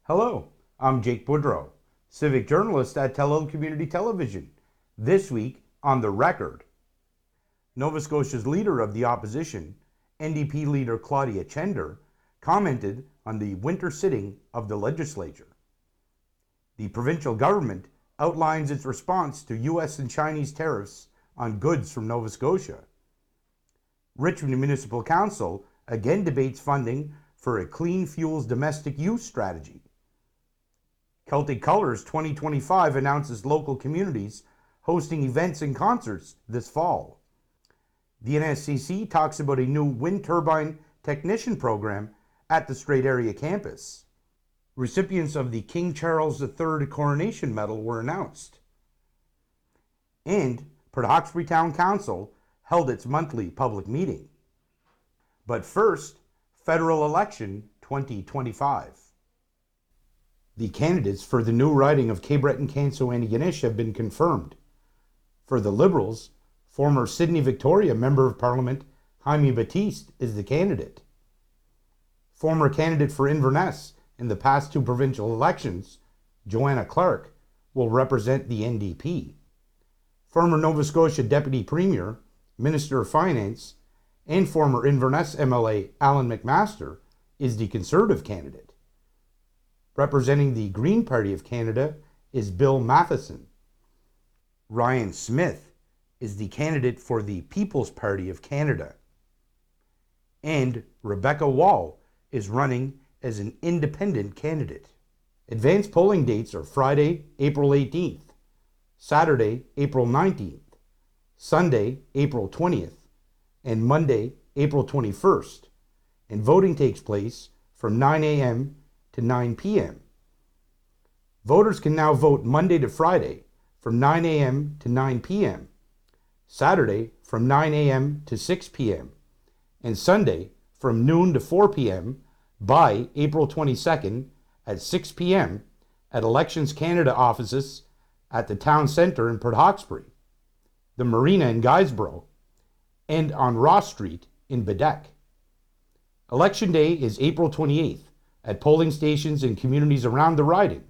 Hello, I'm Jake Boudrot, Civic Journalist at Tell Community Television. This week on The Record, Nova Scotia's Leader of the Opposition, NDP leader Claudia Chender, commented on the winter sitting of the legislature. The provincial government outlines its response to U.S. and Chinese tariffs on goods from Nova Scotia. Richmond Municipal Council again debates funding for a clean fuels domestic use strategy. Celtic Colours 2025 announces local communities hosting events and concerts this fall. The NSCC talks about a new Wind Turbine Technician program at the Strait Area Campus. Recipients of the King Charles III Coronation Medal were announced. And Hawkesbury Town Council held its monthly public meeting. But first, federal election 2025. The candidates for the new riding of Cape Breton-Canso-Antigonish have been confirmed. For the Liberals, former Sydney Victoria Member of Parliament Jaime Batiste is the candidate. Former candidate for Inverness in the past two provincial elections, Joanna Clark, will represent the NDP. Former Nova Scotia Deputy Premier, Minister of Finance, and former Inverness MLA Alan McMaster is the Conservative candidate. Representing the Green Party of Canada is Bill Matheson. Ryan Smith is the candidate for the People's Party of Canada. And Rebecca Wall is running as an independent candidate. Advanced polling dates are Friday, April 18th, Saturday, April 19th, Sunday, April 20th, and Monday, April 21st, and voting takes place from 9 a.m. to 9 p.m. Voters can now vote Monday to Friday from 9 a.m. to 9 p.m., Saturday from 9 a.m. to 6 p.m., and Sunday from noon to 4 p.m. by April 22nd at 6 p.m. at Elections Canada offices at the Town Centre in Port Hawkesbury, the Marina in Guysborough, and on Ross Street in Bedeque. Election Day is April 28th at polling stations in communities around the riding.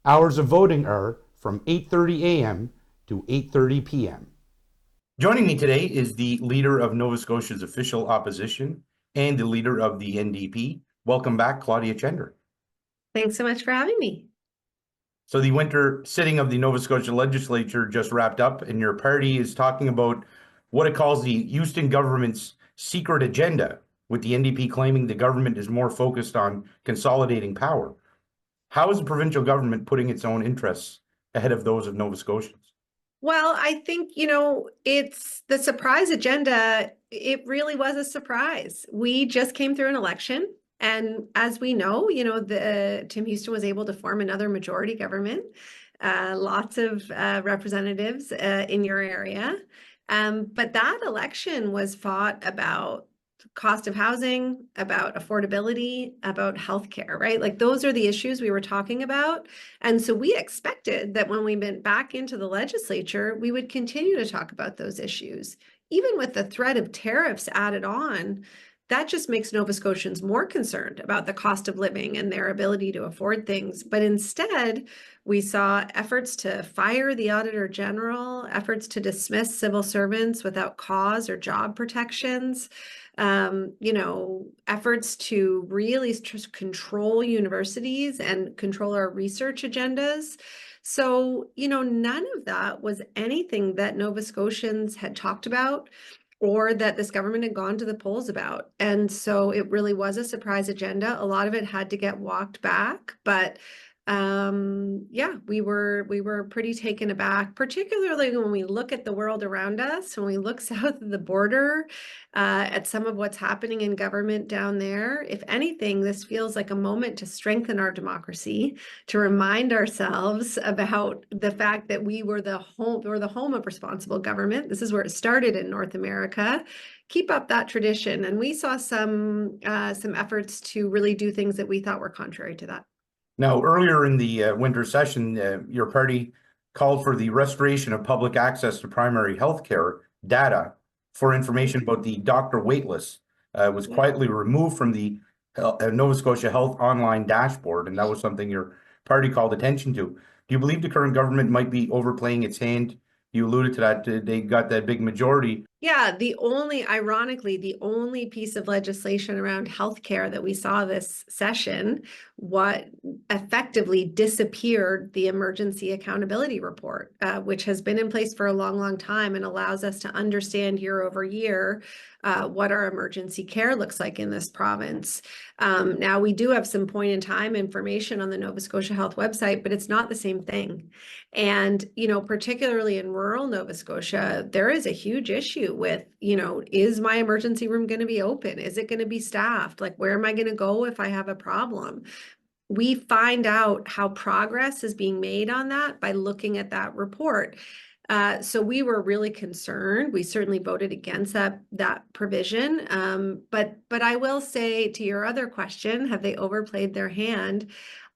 Hours of voting are from 8:30 a.m. to 8:30 p.m. Joining me today is the leader of Nova Scotia's official opposition and the leader of the NDP. Welcome back, Claudia Chender. Thanks so much for having me. So the winter sitting of the Nova Scotia Legislature just wrapped up, and your party is talking about what it calls the Houston government's secret agenda, with the NDP claiming the government is more focused on consolidating power. How is the provincial government putting its own interests ahead of those of Nova Scotians? Well, I think, it's the surprise agenda. It really was a surprise. We just came through an election. And as we know, Tim Houston was able to form another majority government, lots of representatives in your area. But that election was fought about cost of housing, about affordability, about healthcare, right? Like those are the issues we were talking about. And so we expected that when we went back into the legislature, we would continue to talk about those issues. Even with the threat of tariffs added on, that just makes Nova Scotians more concerned about the cost of living and their ability to afford things. But instead, we saw efforts to fire the Auditor General, efforts to dismiss civil servants without cause or job protections, efforts to really control universities and control our research agendas. So, none of that was anything that Nova Scotians had talked about or that this government had gone to the polls about. And so it really was a surprise agenda. A lot of it had to get walked back, but we were pretty taken aback, particularly when we look at the world around us, when we look south of the border at some of what's happening in government down there. If anything, this feels like a moment to strengthen our democracy, to remind ourselves about the fact that we're the home of responsible government. This is where it started in North America. Keep up that tradition. And we saw some efforts to really do things that we thought were contrary to that. Now, earlier in the winter session, your party called for the restoration of public access to primary health care data for information about the doctor waitlist was quietly removed from the Nova Scotia Health online dashboard, and that was something your party called attention to. Do you believe the current government might be overplaying its hand? You alluded to that. They got that big majority. Yeah, ironically, the only piece of legislation around healthcare that we saw this session, what effectively disappeared the emergency accountability report, which has been in place for a long, long time and allows us to understand year over year what our emergency care looks like in this province. Now, we do have some point in time information on the Nova Scotia Health website, but it's not the same thing. And, particularly in rural Nova Scotia, there is a huge issue with, is my emergency room going to be open? Is it going to be staffed? Like, where am I going to go if I have a problem? We find out how progress is being made on that by looking at that report. So we were really concerned. We certainly voted against that provision. But I will say, to your other question, have they overplayed their hand?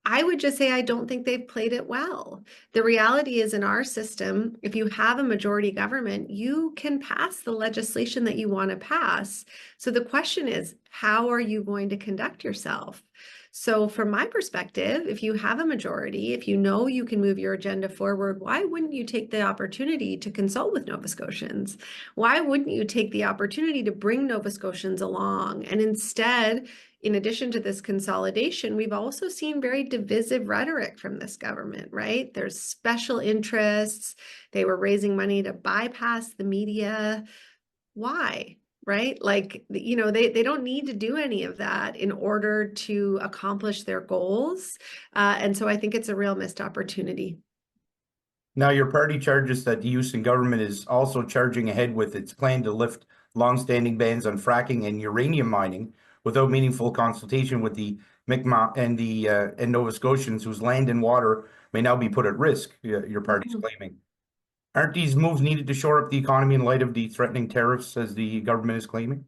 I would just say I don't think they've played it well. The reality is, in our system, if you have a majority government, you can pass the legislation that you want to pass. So the question is, how are you going to conduct yourself? So from my perspective, if you have a majority, if you know you can move your agenda forward, why wouldn't you take the opportunity to consult with Nova Scotians? Why wouldn't you take the opportunity to bring Nova Scotians along? And instead, in addition to this consolidation, we've also seen very divisive rhetoric from this government, right? There's special interests. They were raising money to bypass the media. Why? Right? Like, they don't need to do any of that in order to accomplish their goals. And so I think it's a real missed opportunity. Now, your party charges that the Houston government is also charging ahead with its plan to lift longstanding bans on fracking and uranium mining without meaningful consultation with the Mi'kmaq and Nova Scotians, whose land and water may now be put at risk, your party's claiming. Aren't these moves needed to shore up the economy in light of the threatening tariffs, as the government is claiming?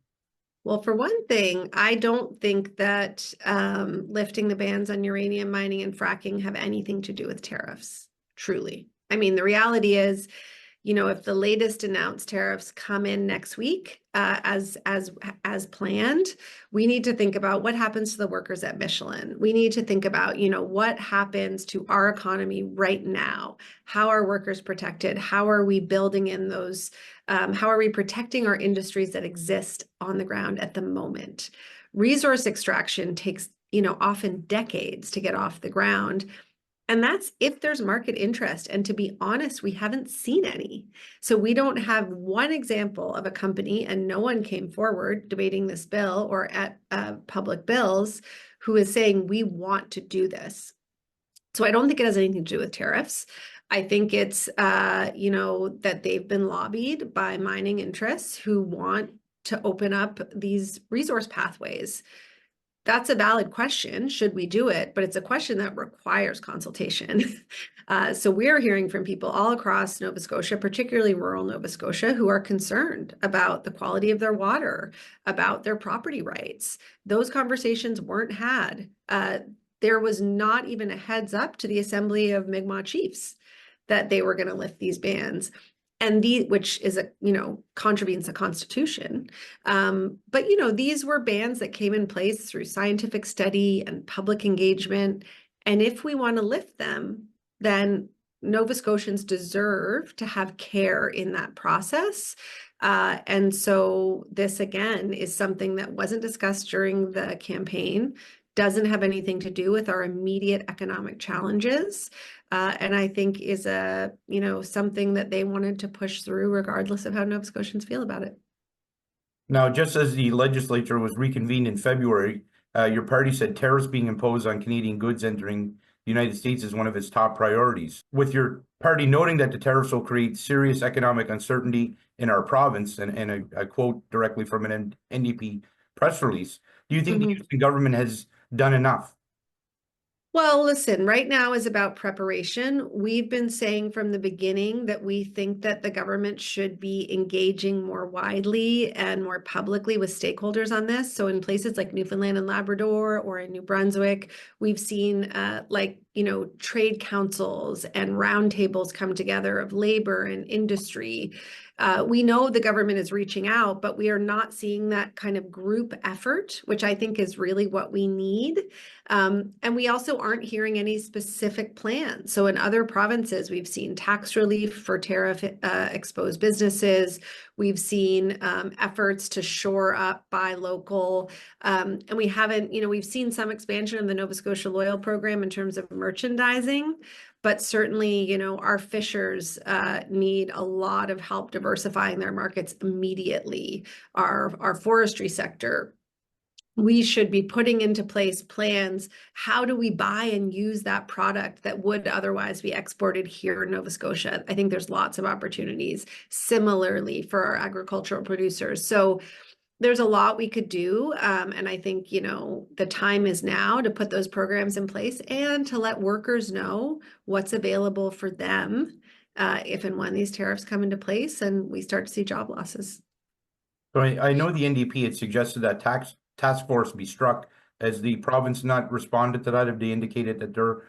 Well, for one thing, I don't think that lifting the bans on uranium mining and fracking have anything to do with tariffs, truly. I mean, the reality is, if the latest announced tariffs come in next week, as planned, we need to think about what happens to the workers at Michelin. We need to think about, what happens to our economy right now. How are workers protected? How are we building in those? How are we protecting our industries that exist on the ground at the moment? Resource extraction takes, often decades to get off the ground. And that's if there's market interest. And to be honest, we haven't seen any. So we don't have one example of a company, and no one came forward debating this bill or at public bills who is saying, we want to do this. So I don't think it has anything to do with tariffs. I think it's, that they've been lobbied by mining interests who want to open up these resource pathways. That's a valid question. Should we do it? But it's a question that requires consultation. So we're hearing from people all across Nova Scotia, particularly rural Nova Scotia, who are concerned about the quality of their water, about their property rights. Those conversations weren't had. There was not even a heads up to the Assembly of Mi'kmaq Chiefs that they were going to lift these bans. And which is contravenes the Constitution. But these were bans that came in place through scientific study and public engagement. And if we want to lift them, then Nova Scotians deserve to have care in that process. And so this, again, is something that wasn't discussed during the campaign, doesn't have anything to do with our immediate economic challenges. And I think is something that they wanted to push through regardless of how Nova Scotians feel about it. Now, just as the legislature was reconvened in February, your party said tariffs being imposed on Canadian goods entering the United States is one of its top priorities. With your party noting that the tariffs will create serious economic uncertainty in our province, and I quote directly from an NDP press release, do you think the Houston government has done enough? Well, listen, right now is about preparation. We've been saying from the beginning that we think that the government should be engaging more widely and more publicly with stakeholders on this. So in places like Newfoundland and Labrador or in New Brunswick, we've seen trade councils and roundtables come together of labor and industry. We know the government is reaching out, but we are not seeing that kind of group effort, which I think is really what we need. And we also aren't hearing any specific plans. So in other provinces, we've seen tax relief for tariff exposed businesses. We've seen efforts to shore up buy local. And we haven't, we've seen some expansion of the Nova Scotia Loyal program in terms of merchandising. But certainly, our fishers need a lot of help diversifying their markets immediately. Our forestry sector, we should be putting into place plans. How do we buy and use that product that would otherwise be exported here in Nova Scotia? I think there's lots of opportunities similarly for our agricultural producers. So there's a lot we could do. And I think, the time is now to put those programs in place and to let workers know what's available for them if and when these tariffs come into place and we start to see job losses. So I know the NDP had suggested that task force be struck. Has the province not responded to that? Have they indicated that they're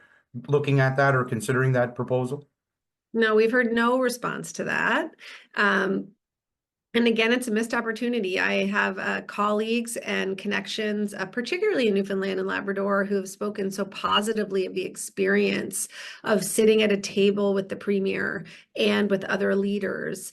looking at that or considering that proposal? No, we've heard no response to that. And again, it's a missed opportunity. I have colleagues and connections, particularly in Newfoundland and Labrador, who have spoken so positively of the experience of sitting at a table with the Premier and with other leaders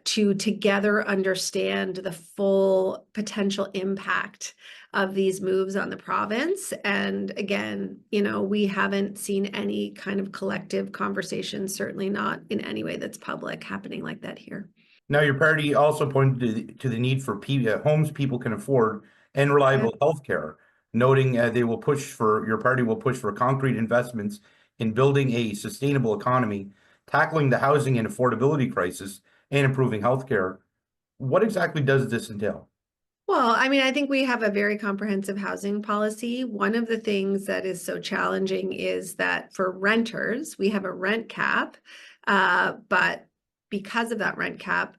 to together understand the full potential impact of these moves on the province. And again, we haven't seen any kind of collective conversation, certainly not in any way that's public, happening like that here. Now, your party also pointed to the need for homes people can afford and reliable health care, noting your party will push for concrete investments in building a sustainable economy, tackling the housing and affordability crisis, and improving health care. What exactly does this entail? Well, I think we have a very comprehensive housing policy. One of the things that is so challenging is that for renters, we have a rent cap, but because of that rent cap,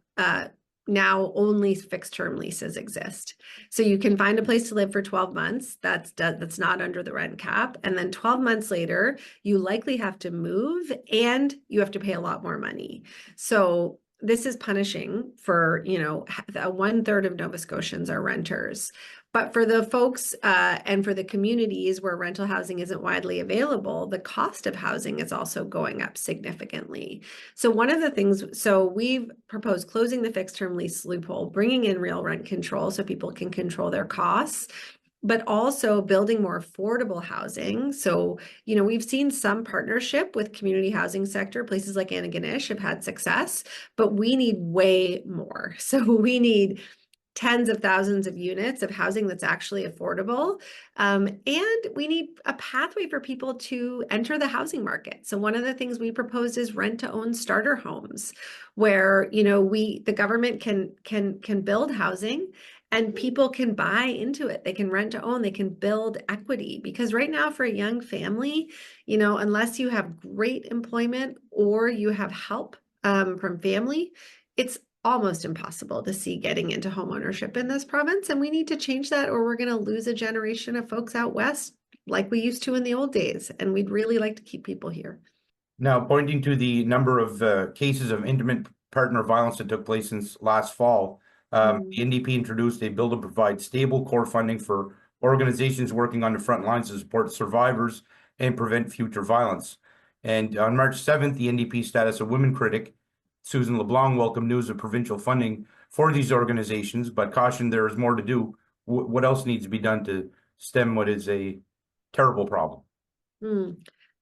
now only fixed term leases exist. So you can find a place to live for 12 months. That's not under the rent cap. And then 12 months later, you likely have to move and you have to pay a lot more money. So this is punishing for, 1/3 of Nova Scotians are renters. But for the folks and for the communities where rental housing isn't widely available, the cost of housing is also going up significantly. So one of the things, we've proposed closing the fixed term lease loophole, bringing in real rent control so people can control their costs, but also building more affordable housing. So, we've seen some partnership with community housing sector. Places like Antigonish have had success, but we need way more. So we need tens of thousands of units of housing that's actually affordable. And we need a pathway for people to enter the housing market. So one of the things we propose is rent to own starter homes, where, the government can build housing and people can buy into it. They can rent to own, they can build equity. Because right now for a young family, unless you have great employment or you have help from family, it's almost impossible to see getting into home ownership in this province. And we need to change that, or we're going to lose a generation of folks out west like we used to in the old days. And we'd really like to keep people here. Now, pointing to the number of cases of intimate partner violence that took place since last fall, the NDP introduced a bill to provide stable core funding for organizations working on the front lines to support survivors and prevent future violence. And on March 7th, the NDP status of women critic Susan LeBlanc welcomed news of provincial funding for these organizations, but cautioned there is more to do. What else needs to be done to stem what is a terrible problem?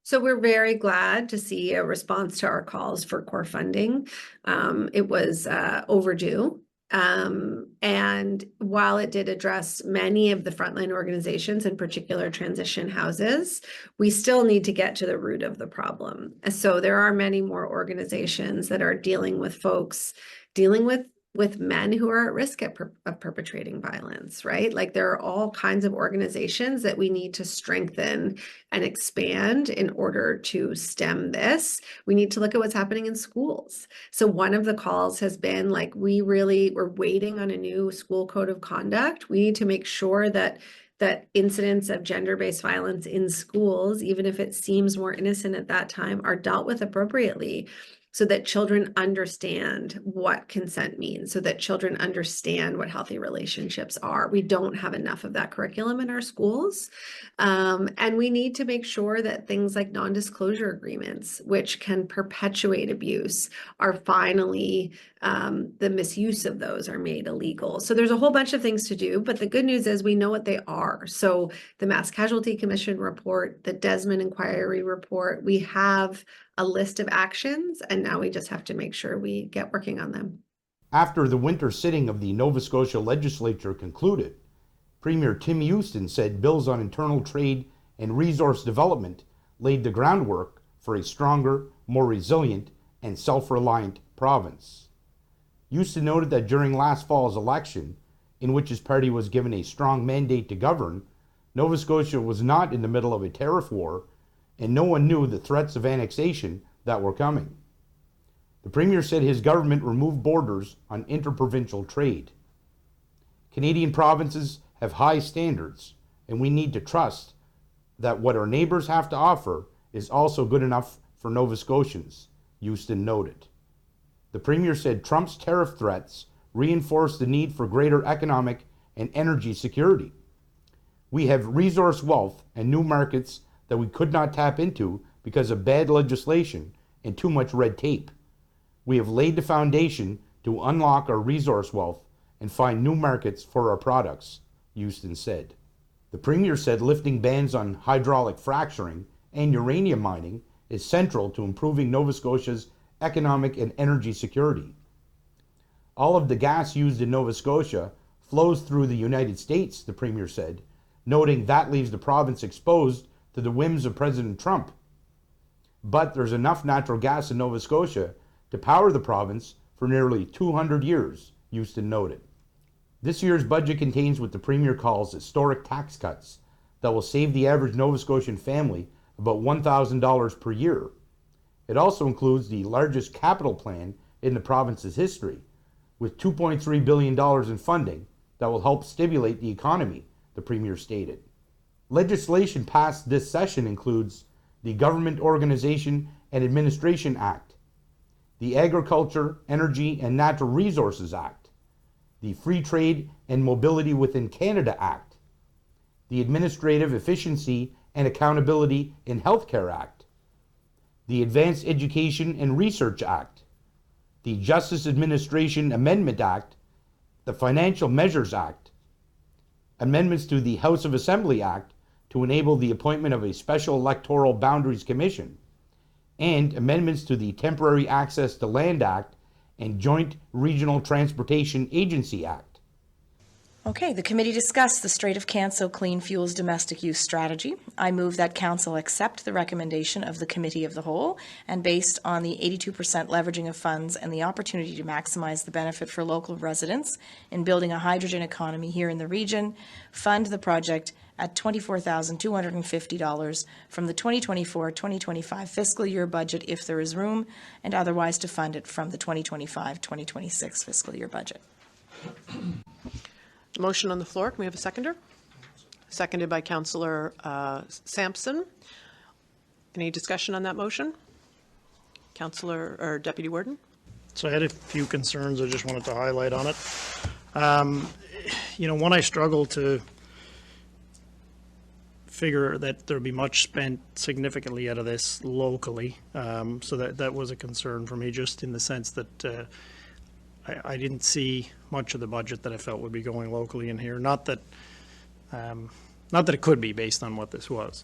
So we're very glad to see a response to our calls for core funding. It was overdue. And while it did address many of the frontline organizations, in particular transition houses, we still need to get to the root of the problem. So there are many more organizations that are dealing with folks, dealing with men who are at risk of perpetrating violence, right? Like there are all kinds of organizations that we need to strengthen and expand in order to stem this. We need to look at what's happening in schools. So one of the calls has been like, we're waiting on a new school code of conduct. We need to make sure that that incidents of gender-based violence in schools, even if it seems more innocent at that time, are dealt with appropriately, so that children understand what consent means, so that children understand what healthy relationships are. We don't have enough of that curriculum in our schools. And we need to make sure that things like non-disclosure agreements, which can perpetuate abuse, are finally, the misuse of those are made illegal. So there's a whole bunch of things to do, but the good news is we know what they are. So the Mass Casualty Commission report, the Desmond Inquiry report, we have a list of actions, and now we just have to make sure we get working on them. After the winter sitting of the Nova Scotia Legislature concluded, Premier Tim Houston said bills on internal trade and resource development laid the groundwork for a stronger, more resilient, and self-reliant province. Houston noted that during last fall's election, in which his party was given a strong mandate to govern, Nova Scotia was not in the middle of a tariff war, and no one knew the threats of annexation that were coming. The Premier said his government removed borders on interprovincial trade. Canadian provinces have high standards, and we need to trust that what our neighbors have to offer is also good enough for Nova Scotians, Houston noted. The Premier said Trump's tariff threats reinforce the need for greater economic and energy security. We have resource wealth and new markets that we could not tap into because of bad legislation and too much red tape. We have laid the foundation to unlock our resource wealth and find new markets for our products, Houston said. The Premier said lifting bans on hydraulic fracturing and uranium mining is central to improving Nova Scotia's economic and energy security. All of the gas used in Nova Scotia flows through the United States, the Premier said, noting that leaves the province exposed to the whims of President Trump. But there's enough natural gas in Nova Scotia to power the province for nearly 200 years, Houston noted. This year's budget contains what the Premier calls historic tax cuts that will save the average Nova Scotian family about $1,000 per year. It also includes the largest capital plan in the province's history, with $2.3 billion in funding that will help stimulate the economy, the Premier stated. Legislation passed this session includes the Government Organization and Administration Act, the Agriculture, Energy and Natural Resources Act, the Free Trade and Mobility Within Canada Act, the Administrative Efficiency and Accountability in Healthcare Act, the Advanced Education and Research Act, the Justice Administration Amendment Act, the Financial Measures Act, amendments to the House of Assembly Act to enable the appointment of a Special Electoral Boundaries Commission, and amendments to the Temporary Access to Land Act and Joint Regional Transportation Agency Act. Okay, the committee discussed the Strait of Canso Clean Fuels Domestic Use Strategy. I move that Council accept the recommendation of the Committee of the Whole, and based on the 82% leveraging of funds and the opportunity to maximize the benefit for local residents in building a hydrogen economy here in the region, fund the project at $24,250 from the 2024-2025 fiscal year budget if there is room, and otherwise to fund it from the 2025-2026 fiscal year budget. Motion on the floor. Can we have a seconder? Seconded by Councillor Sampson. Any discussion on that motion? Councillor or Deputy Warden? So I had a few concerns I just wanted to highlight on it. One, I struggle to figure that there'll be much spent significantly out of this locally. So that was a concern for me, just in the sense that I didn't see much of the budget that I felt would be going locally in here. Not that it could be based on what this was.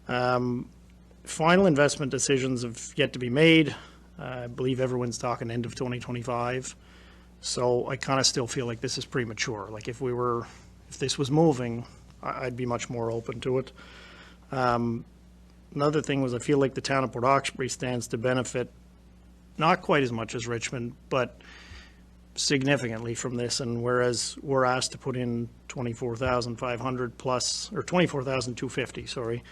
Final investment decisions have yet to be made. I believe everyone's talking end of 2025. So I kind of still feel like this is premature. Like if this was moving, I'd be much more open to it. Another thing was I feel like the town of Port Hawkesbury stands to benefit not quite as much as Richmond, but significantly from this. And whereas we're asked to put in 24,500 plus, or 24,250, sorry,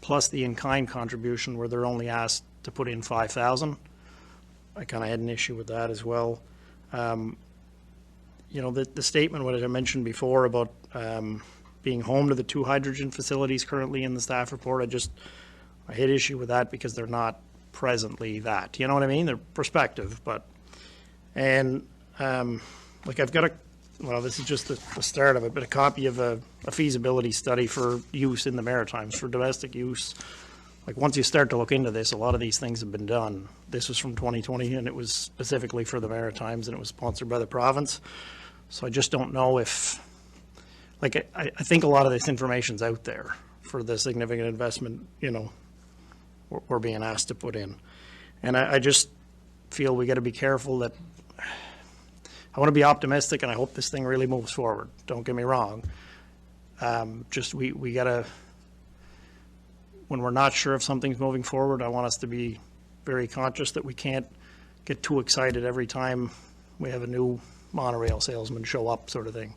plus the in-kind contribution, where they're only asked to put in 5,000. I kind of had an issue with that as well. The statement, what I mentioned before about being home to the 2 hydrogen facilities currently in the staff report. I hit issue with that because they're not presently that. You know what I mean? They're prospective, but, and like I've got well, this is just the start of it, but a copy of a feasibility study for use in the Maritimes, for domestic use. Like once you start to look into this, a lot of these things have been done. This was from 2020 and it was specifically for the Maritimes and it was sponsored by the province. So I just don't know if, like I think a lot of this information's out there for the significant investment, you know, we're being asked to put in. And I just feel we got to be careful that, I want to be optimistic and I hope this thing really moves forward. Don't get me wrong. Just we got to, when we're not sure if something's moving forward, I want us to be very conscious that we can't get too excited every time we have a new monorail salesman show up, sort of thing.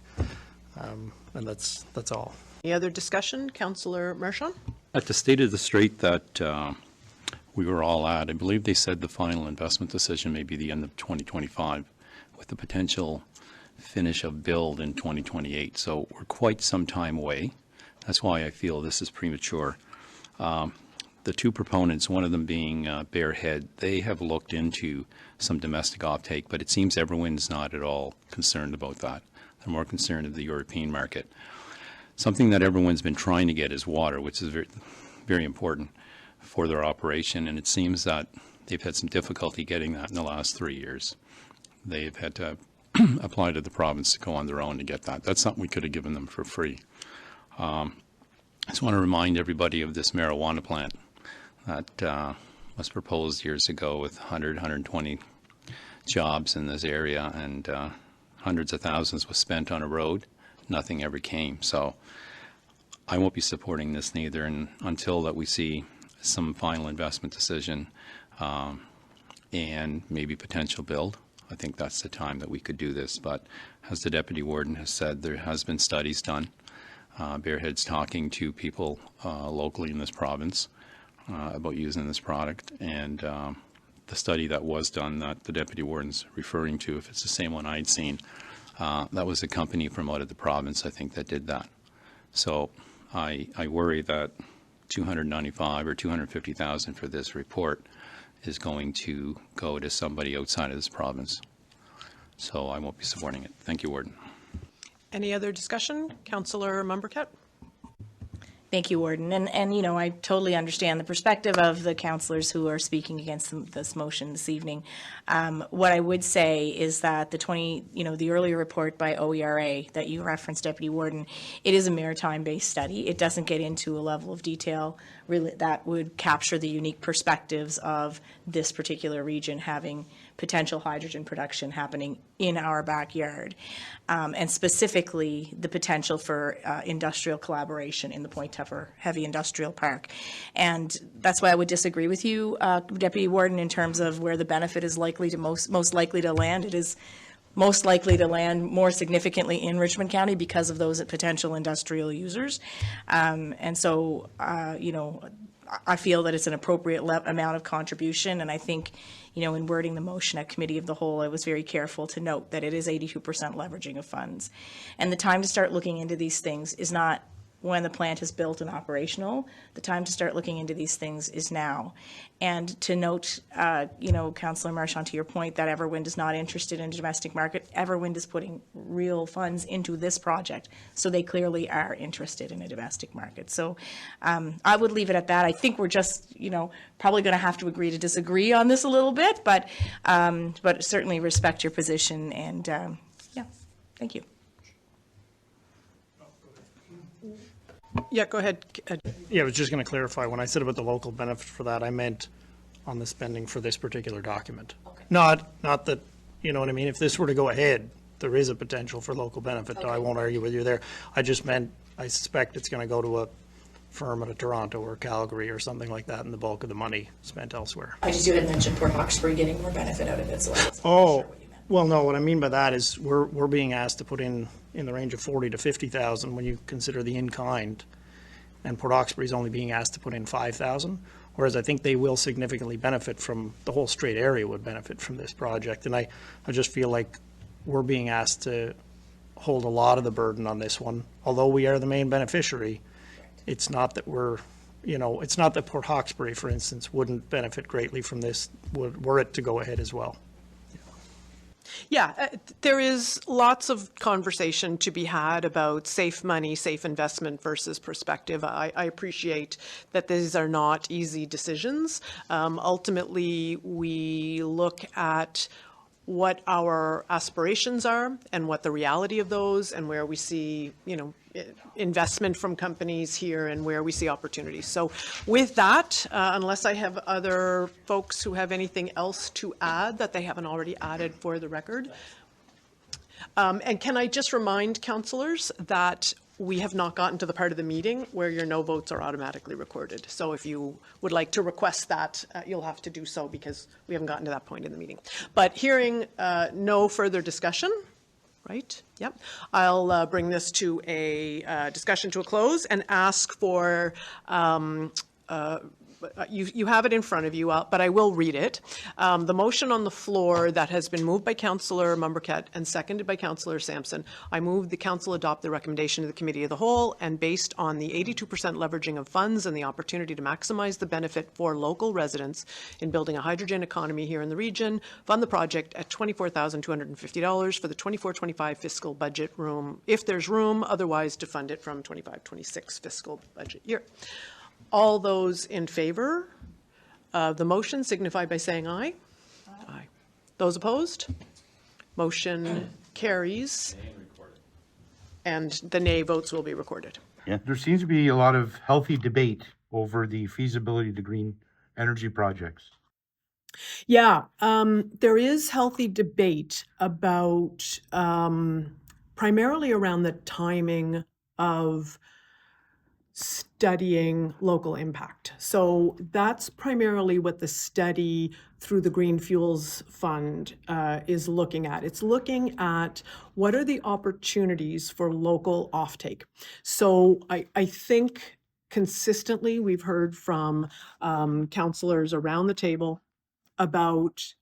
And that's all. Any other discussion? Councillor Marchand? At the State of the Strait that we were all at, I believe they said the final investment decision may be the end of 2025 with the potential finish of build in 2028. So we're quite some time away. That's why I feel this is premature. The two proponents, one of them being Bear Head, they have looked into some domestic offtake, but it seems everyone's not at all concerned about that. They're more concerned of the European market. Something that everyone's been trying to get is water, which is very, very important for their operation, and it seems that they've had some difficulty getting that in the last 3 years. They've had to apply to the province to go on their own to get that. That's something we could have given them for free. I just want to remind everybody of this marijuana plant that was proposed years ago with 120 jobs in this area, and hundreds of thousands was spent on a road. Nothing ever came. So I won't be supporting this neither until that we see some final investment decision and maybe potential build. I think that's the time that we could do this. But as the Deputy Warden has said, there has been studies done. Bearhead's talking to people locally in this province about using this product, and the study that was done that the Deputy Warden's referring to, if it's the same one I'd seen, that was a company from out of the province, I think, that did that. So I worry that 295 or 250,000 for this report is going to go to somebody outside of this province. So I won't be supporting it. Thank you, Warden. Any other discussion? Councillor Mumbercat? Thank you, Warden. And you know, I totally understand the perspective of the councillors who are speaking against this motion this evening. What I would say is that the earlier report by OERA that you referenced, Deputy Warden, it is a maritime-based study. It doesn't get into a level of detail really that would capture the unique perspectives of this particular region having potential hydrogen production happening in our backyard, and specifically the potential for industrial collaboration in the Point Tuffer Heavy Industrial Park. And that's why I would disagree with you, Deputy Warden, in terms of where the benefit is likely to most likely to land. It is most likely to land more significantly in Richmond County because of those potential industrial users. And so, you know, I feel that it's an appropriate amount of contribution, and I think, you know, in wording the motion at Committee of the Whole, I was very careful to note that it is 82% leveraging of funds. And the time to start looking into these things is not when the plant is built and operational. The time to start looking into these things is now. And to note, you know, Councillor Marchand, to your point that Everwind is not interested in a domestic market, Everwind is putting real funds into this project, so they clearly are interested in a domestic market. So I would leave it at that. I think we're just, you know, probably going to have to agree to disagree on this a little bit, but certainly respect your position, and yeah, thank you. Yeah, go ahead. Yeah, I was just going to clarify, when I said about the local benefit for that, I meant on the spending for this particular document. Okay. Not that, you know what I mean, if this were to go ahead, there is a potential for local benefit. Okay. I won't argue with you there. I just meant, I suspect it's going to go to a firm out of Toronto or Calgary or something like that, and the bulk of the money spent elsewhere. I just had mentioned Port Hawkesbury getting more benefit out of it, so oh, well, no, what I mean by that is we're being asked to put in the range of 40 to 50,000 when you consider the in-kind, and Port Hawkesbury is only being asked to put in 5,000, whereas I think they will significantly benefit from, the whole Strait area would benefit from this project. And I just feel like we're being asked to hold a lot of the burden on this one. Although we are the main beneficiary, it's not that it's not that Port Hawkesbury, for instance, wouldn't benefit greatly from this were it to go ahead as well. Yeah, there is lots of conversation to be had about safe money, safe investment versus perspective. I appreciate that these are not easy decisions. Ultimately, we look at what our aspirations are and what the reality of those, and where we see, investment from companies here and where we see opportunities. So with that, unless I have other folks who have anything else to add that they haven't already added for the record. And can I just remind councillors that we have not gotten to the part of the meeting where your no votes are automatically recorded. So if you would like to request that, you'll have to do so because we haven't gotten to that point in the meeting. But hearing no further discussion, right? Yep. I'll bring this to a discussion to a close and ask for you have it in front of you, but I will read it. The motion on the floor that has been moved by Councillor Mumbercat and seconded by Councillor Sampson, I move the Council adopt the recommendation of the Committee of the Whole, and based on the 82% leveraging of funds and the opportunity to maximize the benefit for local residents in building a hydrogen economy here in the region, fund the project at $24,250 for the 24-25 fiscal budget room, if there's room, otherwise to fund it from 25-26 fiscal budget year. All those in favor of the motion signify by saying aye. Aye. Those opposed? Motion carries. And the nay votes will be recorded. Yeah. There seems to be a lot of healthy debate over the feasibility of the green energy projects. Yeah, there is healthy debate about primarily around the timing of studying local impact. So that's primarily what the study through the Green Fuels Fund is looking at. It's looking at what are the opportunities for local offtake. So I think consistently we've heard from councillors around the table about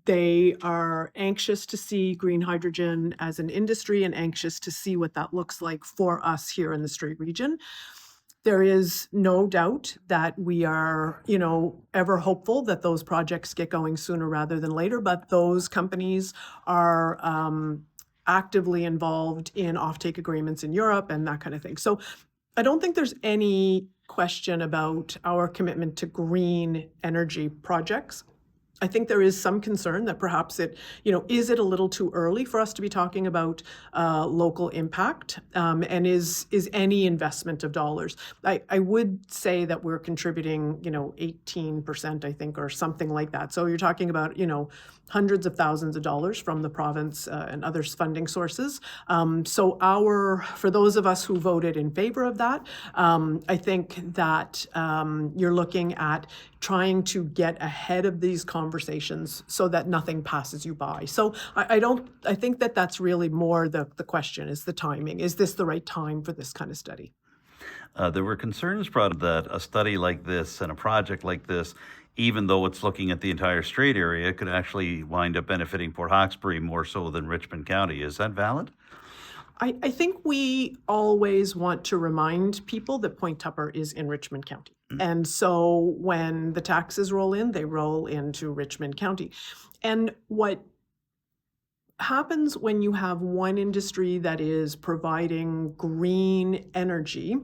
they are anxious to see green hydrogen as an industry and anxious to see what that looks like for us here in the Strait region. There is no doubt that we are, ever hopeful that those projects get going sooner rather than later, but those companies are actively involved in offtake agreements in Europe and that kind of thing. So I don't think there's any question about our commitment to green energy projects. I think there is some concern that perhaps is it a little too early for us to be talking about local impact, and is any investment of dollars? I would say that we're contributing, 18%, I think, or something like that. So you're talking about, hundreds of thousands of dollars from the province and other funding sources. So for those of us who voted in favor of that, I think that you're looking at trying to get ahead of these conversations so that nothing passes you by. So I think that that's really more the question is the timing. Is this the right time for this kind of study? There were concerns brought up that a study like this and a project like this, even though it's looking at the entire Strait area, could actually wind up benefiting Port Hawkesbury more so than Richmond County. Is that valid? I think we always want to remind people that Point Tupper is in Richmond County. Mm-hmm. And so when the taxes roll in, they roll into Richmond County. And what happens when you have one industry that is providing green energy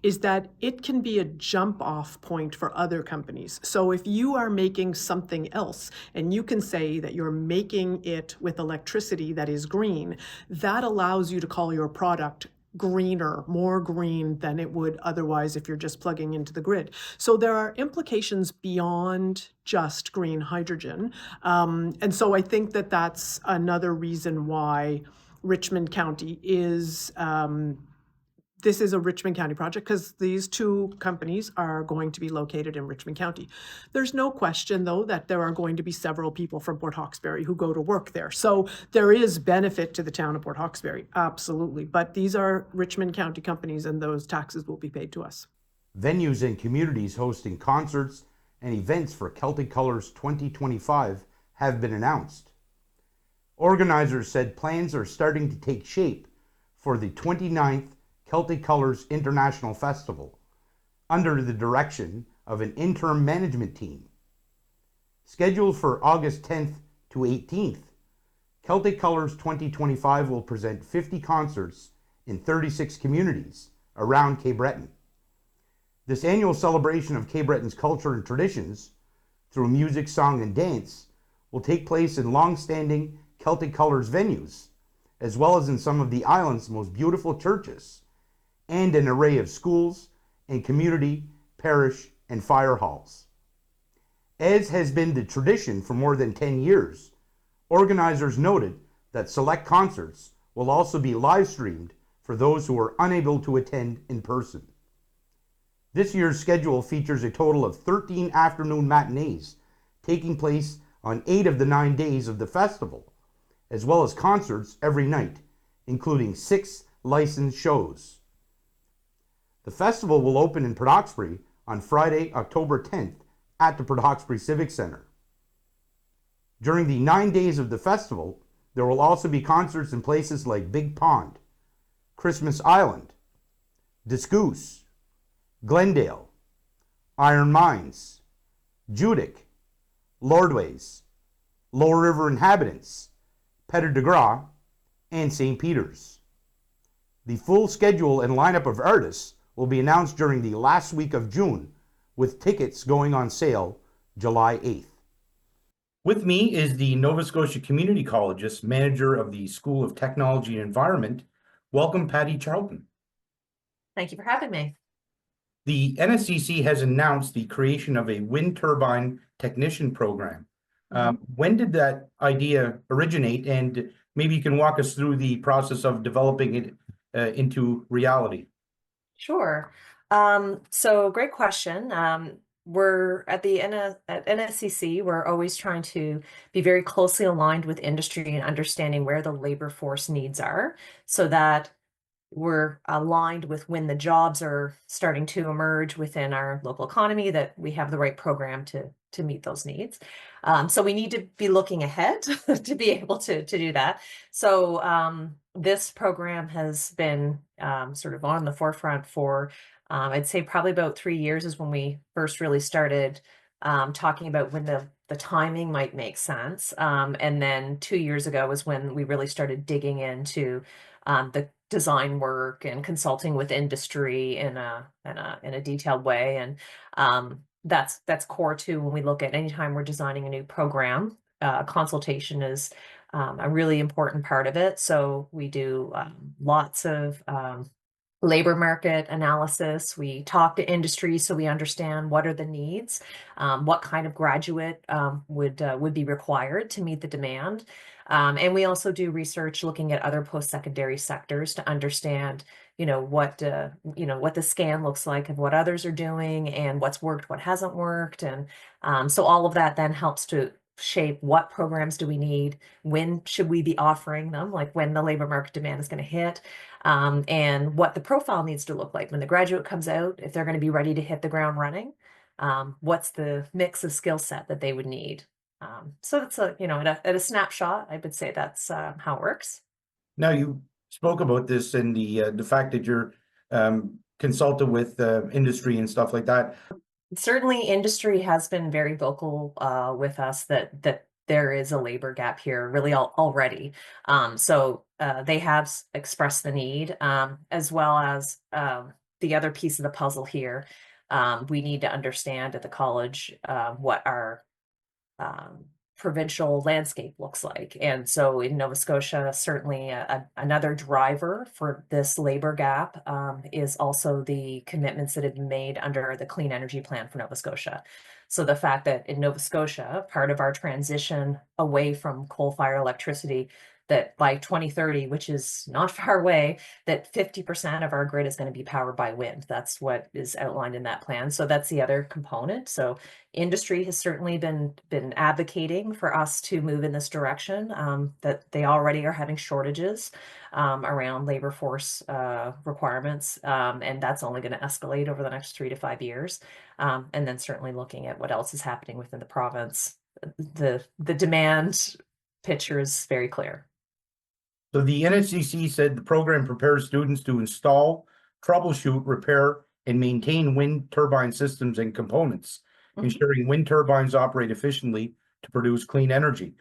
is that it can be a jump off point for other companies. So if you are making something else and you can say that you're making it with electricity that is green, that allows you to call your product greener, more green than it would otherwise if you're just plugging into the grid. So there are implications beyond just green hydrogen. And so I think that that's another reason why Richmond County is, this is a Richmond County project because these two companies are going to be located in Richmond County. There's no question, though, that there are going to be several people from Port Hawkesbury who go to work there. So there is benefit to the town of Port Hawkesbury, absolutely. But these are Richmond County companies and those taxes will be paid to us. Venues and communities hosting concerts and events for Celtic Colours 2025 have been announced. Organizers said plans are starting to take shape for the 29th Celtic Colours International Festival under the direction of an interim management team. Scheduled for August 10th to 18th, Celtic Colours 2025 will present 50 concerts in 36 communities around Cape Breton. This annual celebration of Cape Breton's culture and traditions through music, song, and dance will take place in long-standing Celtic Colours venues, as well as in some of the island's most beautiful churches, and an array of schools and community, parish, and fire halls. As has been the tradition for more than 10 years, organizers noted that select concerts will also be live streamed for those who are unable to attend in person. This year's schedule features a total of 13 afternoon matinees taking place on 8 of the 9 days of the festival, as well as concerts every night, including 6 licensed shows. The festival will open in Port Hawkesbury on Friday, October 10th at the Port Hawkesbury Civic Centre. During the 9 days of the festival, there will also be concerts in places like Big Pond, Christmas Island, Disgoose, Glendale, Iron Mines, Judic, Lordways, Lower River Inhabitants, Petit de Gras, and St. Peter's. The full schedule and lineup of artists will be announced during the last week of June, with tickets going on sale July 8th. With me is the Nova Scotia Community College's manager of the School of Technology and Environment. Welcome, Patty Charlton. Thank you for having me. The NSCC has announced the creation of a Wind Turbine Technician program. When did that idea originate? And maybe you can walk us through the process of developing it into reality. Sure. So great question. We're at NSCC, we're always trying to be very closely aligned with industry and understanding where the labor force needs are so that we're aligned with when the jobs are starting to emerge within our local economy, that we have the right program to meet those needs. So we need to be looking ahead to be able to do that. So this program has been sort of on the forefront for, I'd say probably about 3 years is when we first really started talking about when the timing might make sense. And then 2 years ago was when we really started digging into the design work and consulting with industry in a detailed way. And that's core to when we look at anytime we're designing a new program, consultation is a really important part of it. So we do lots of labor market analysis. We talk to industry so we understand what are the needs, what kind of graduate would be required to meet the demand. And we also do research looking at other post-secondary sectors to understand, what the scan looks like of what others are doing and what's worked, what hasn't worked. And so all of that then helps to shape what programs do we need, when should we be offering them, like when the labor market demand is going to hit, and what the profile needs to look like when the graduate comes out, if they're going to be ready to hit the ground running, what's the mix of skill set that they would need. So that's at a snapshot, I would say that's how it works. Now, you spoke about this and the fact that you're consulted with industry and stuff like that. Certainly, industry has been very vocal with us that there is a labor gap here really already. So they have expressed the need, as well as the other piece of the puzzle here. We need to understand at the college what our provincial landscape looks like. And so in Nova Scotia, certainly another driver for this labor gap is also the commitments that have been made under the Clean Energy Plan for Nova Scotia. So the fact that in Nova Scotia, part of our transition away from coal-fired electricity, that by 2030, which is not far away, that 50% of our grid is going to be powered by wind. That's what is outlined in that plan. So that's the other component. So industry has certainly been advocating for us to move in this direction, that they already are having shortages around labor force requirements. And that's only going to escalate over the next 3 to 5 years. And then certainly looking at what else is happening within the province. The demand picture is very clear. So the NSCC said the program prepares students to install, troubleshoot, repair, and maintain wind turbine systems and components, ensuring wind turbines operate efficiently to produce clean energy.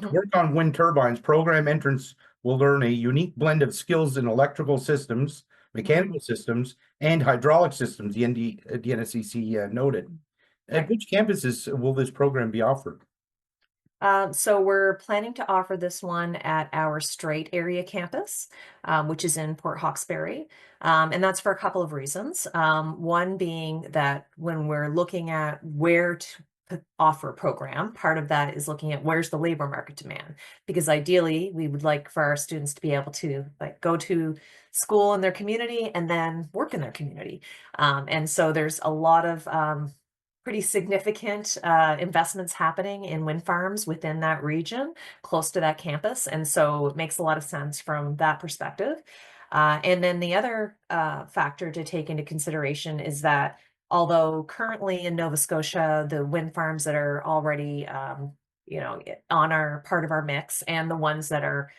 To work on wind turbines, program entrants will learn a unique blend of skills in electrical systems, mechanical systems, and hydraulic systems, the NSCC noted. At which campuses will this program be offered? So we're planning to offer this one at our Strait Area Campus, which is in Port Hawkesbury. And that's for a couple of reasons. One being that when we're looking at where to offer a program, part of that is looking at where's the labor market demand, because ideally we would like for our students to be able to go to school in their community and then work in their community. And so there's a lot of pretty significant investments happening in wind farms within that region, close to that campus. And so it makes a lot of sense from that perspective. And then the other factor to take into consideration is that although currently in Nova Scotia, the wind farms that are already, on our part of our mix, and the ones that are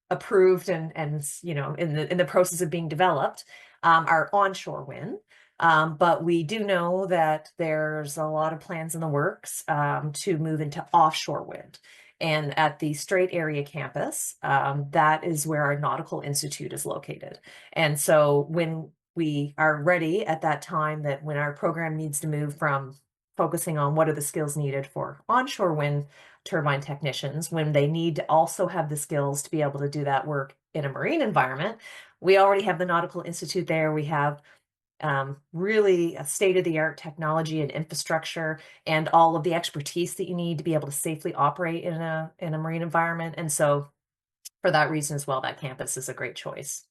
approved and in the process of being developed, are onshore wind. But we do know that there's a lot of plans in the works to move into offshore wind. And at the Strait Area Campus, that is where our Nautical Institute is located. And so when we are ready at that time, that when our program needs to move from focusing on what are the skills needed for onshore wind turbine technicians, when they need to also have the skills to be able to do that work in a marine environment, we already have the Nautical Institute there. We have really a state-of-the-art technology and infrastructure and all of the expertise that you need to be able to safely operate in a marine environment. And so for that reason as well, that campus is a great choice.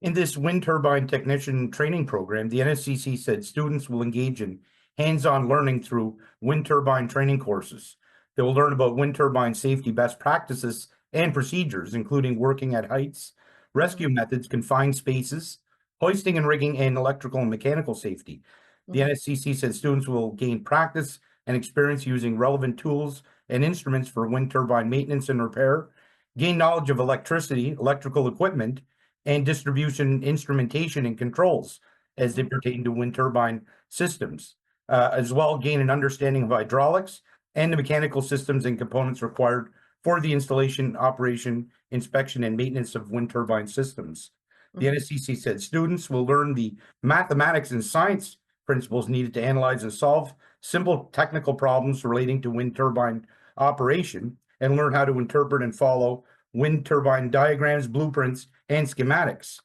In this wind turbine technician training program, the NSCC said students will engage in hands-on learning through wind turbine training courses. They will learn about wind turbine safety best practices and procedures, including working at heights, rescue methods, confined spaces, hoisting and rigging, and electrical and mechanical safety. The NSCC said students will gain practice and experience using relevant tools and instruments for wind turbine maintenance and repair, gain knowledge of electricity, electrical equipment, and distribution instrumentation and controls as they pertain to wind turbine systems, as well gain an understanding of hydraulics and the mechanical systems and components required for the installation, operation, inspection, and maintenance of wind turbine systems. The NSCC said students will learn the mathematics and science principles needed to analyze and solve simple technical problems relating to wind turbine operation, and learn how to interpret and follow wind turbine diagrams, blueprints, and schematics.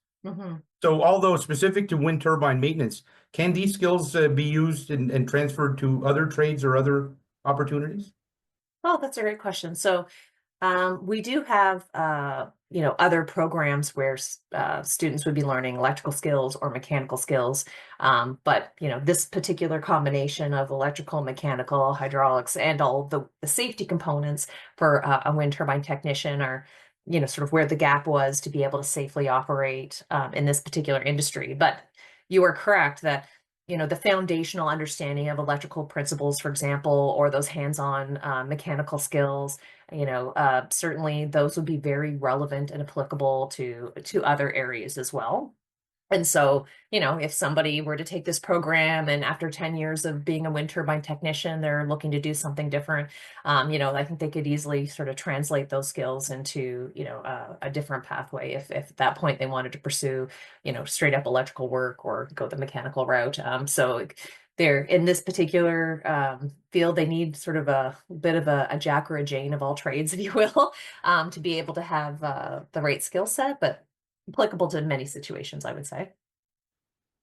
So although specific to wind turbine maintenance, can these skills be used and transferred to other trades or other opportunities? Oh, that's a great question. So we do have, other programs where students would be learning electrical skills or mechanical skills. But, this particular combination of electrical, mechanical, hydraulics, and all the safety components for a wind turbine technician are, sort of where the gap was to be able to safely operate in this particular industry. But you are correct that the foundational understanding of electrical principles, for example, or those hands-on mechanical skills, certainly those would be very relevant and applicable to other areas as well. And so, if somebody were to take this program and after 10 years of being a wind turbine technician, they're looking to do something different, I think they could easily sort of translate those skills into, a different pathway if at that point they wanted to pursue, straight up electrical work or go the mechanical route. So they're in this particular field, they need sort of a bit of a Jack or a Jane of all trades, if you will, to be able to have the right skill set, but applicable to many situations, I would say.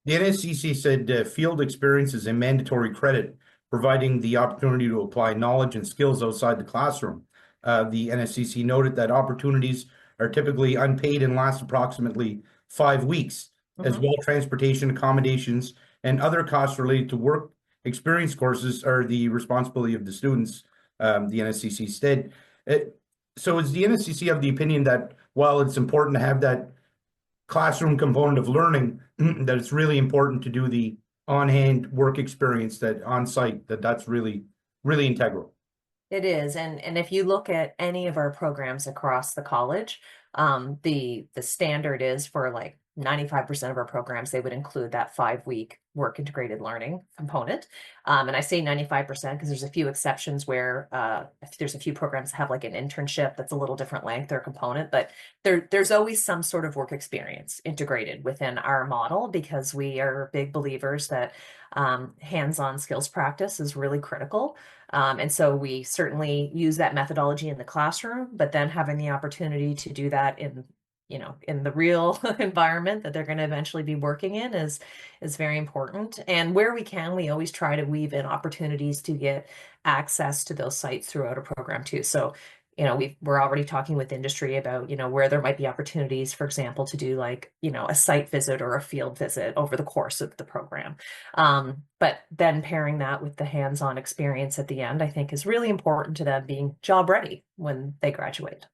The NSCC said field experience is a mandatory credit, providing the opportunity to apply knowledge and skills outside the classroom. The NSCC noted that opportunities are typically unpaid and last approximately 5 weeks, as well transportation, accommodations, and other costs related to work experience courses are the responsibility of the students, the NSCC said. So is the NSCC of the opinion that while it's important to have that classroom component of learning, that it's really important to do the on-hand work experience that on-site, that's really, really integral? It is, and if you look at any of our programs across the college, the standard is for like 95% of our programs, they would include that 5-week work integrated learning component. And I say 95% because there's a few exceptions where there's a few programs that have like an internship that's a little different length or component, but there's always some sort of work experience integrated within our model because we are big believers that hands-on skills practice is really critical. And so we certainly use that methodology in the classroom, but then having the opportunity to do that in the real environment that they're going to eventually be working in is very important. And where we can, we always try to weave in opportunities to get access to those sites throughout a program too. So we're already talking with industry about, where there might be opportunities, for example, to do like, a site visit or a field visit over the course of the program. But then pairing that with the hands-on experience at the end, I think is really important to them being job ready when they graduate.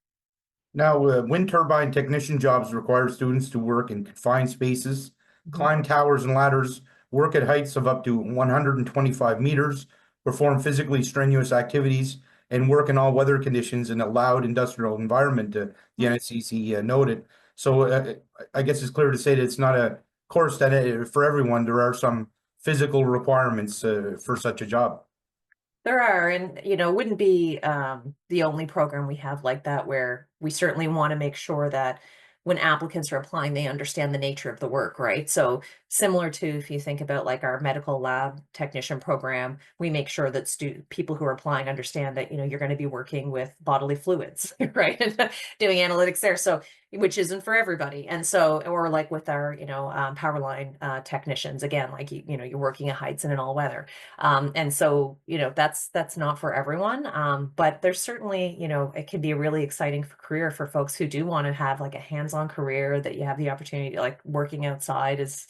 Now, wind turbine technician jobs require students to work in confined spaces, climb towers and ladders, work at heights of up to 125 meters, perform physically strenuous activities, and work in all weather conditions in a loud industrial environment, the NSCC noted. So I guess it's clear to say that it's not a course that for everyone. There are some physical requirements for such a job. There are, and it wouldn't be the only program we have like that, where we certainly want to make sure that when applicants are applying, they understand the nature of the work, right? So similar to if you think about like our medical lab technician program, we make sure that people who are applying understand that, you're going to be working with bodily fluids, right? And doing analytics there. So, which isn't for everybody. And so, or like with our, power line technicians, again, like, you're working at heights and in all weather. And so, that's not for everyone. But there's certainly, it can be a really exciting career for folks who do want to have like a hands-on career, that you have the opportunity to, like, working outside is,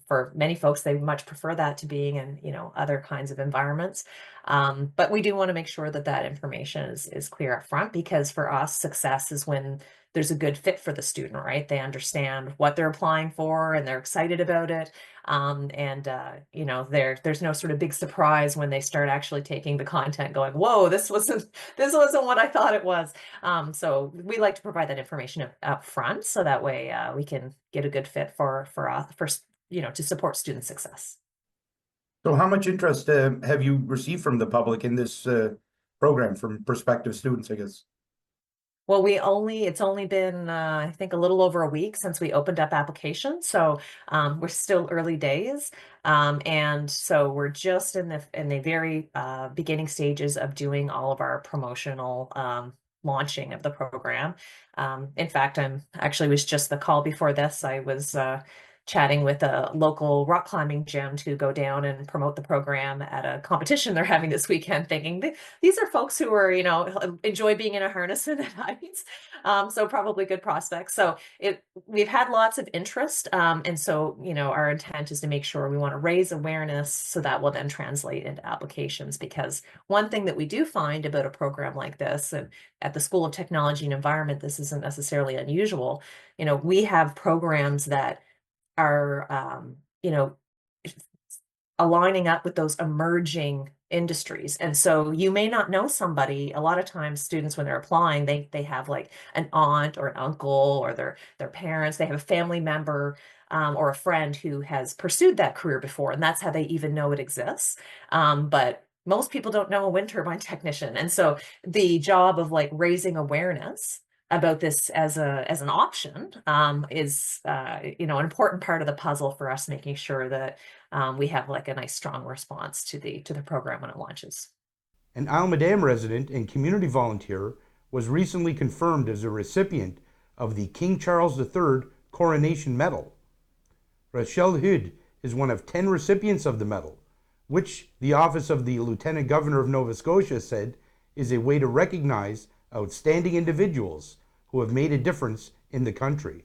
for many folks, they much prefer that to being in, other kinds of environments. But we do want to make sure that that information is clear up front, because for us, success is when there's a good fit for the student, right? They understand what they're applying for and they're excited about it. There's no sort of big surprise when they start actually taking the content going, whoa, this wasn't what I thought it was. So we like to provide that information up front, so that way we can get a good fit for to support student success. So how much interest have you received from the public in this program from prospective students, I guess? Well, it's only been, I think, a little over a week since we opened up applications. So we're still early days. And so we're just in the very beginning stages of doing all of our promotional launching of the program. In fact, was just the call before this. I was chatting with a local rock climbing gym to go down and promote the program at a competition they're having this weekend, thinking these are folks who are, enjoy being in a harness and at heights. So probably good prospects. So we've had lots of interest. And so, our intent is to make sure we want to raise awareness so that will then translate into applications. Because one thing that we do find about a program like this, and at the School of Technology and Environment, this isn't necessarily unusual. We have programs that are, aligning up with those emerging industries. And so you may not know somebody. A lot of times students, when they're applying, they have like an aunt or an uncle or their parents, they have a family member or a friend who has pursued that career before, and that's how they even know it exists. But most people don't know a wind turbine technician. And so the job of like raising awareness about this as an option is an important part of the puzzle for us, making sure that we have like a nice strong response to the program when it launches. An Almadam resident and community volunteer was recently confirmed as a recipient of the King Charles III Coronation Medal. Rachel Hood is one of 10 recipients of the medal, which the Office of the Lieutenant Governor of Nova Scotia said is a way to recognize outstanding individuals who have made a difference in the country.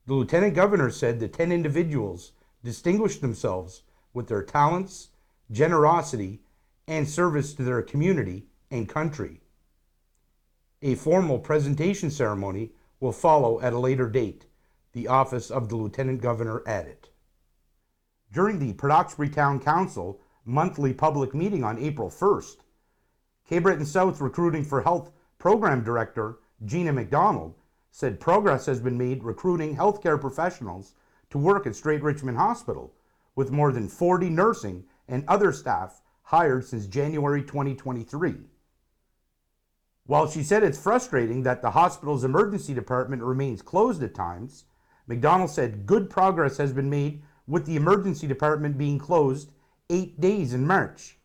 The Lieutenant Governor said the 10 individuals distinguished themselves with their talents, generosity, and service to their community and country. A formal presentation ceremony will follow at a later date, the Office of the Lieutenant Governor added. During the Hawkesbury Town Council monthly public meeting on April 1st, Cape Breton South Recruiting for Health Program Director Gina McDonald said progress has been made recruiting healthcare professionals to work at Strait Richmond Hospital, with more than 40 nursing and other staff hired since January 2023. While she said it's frustrating that the hospital's emergency department remains closed at times, McDonald said good progress has been made with the emergency department being closed 8 days in March.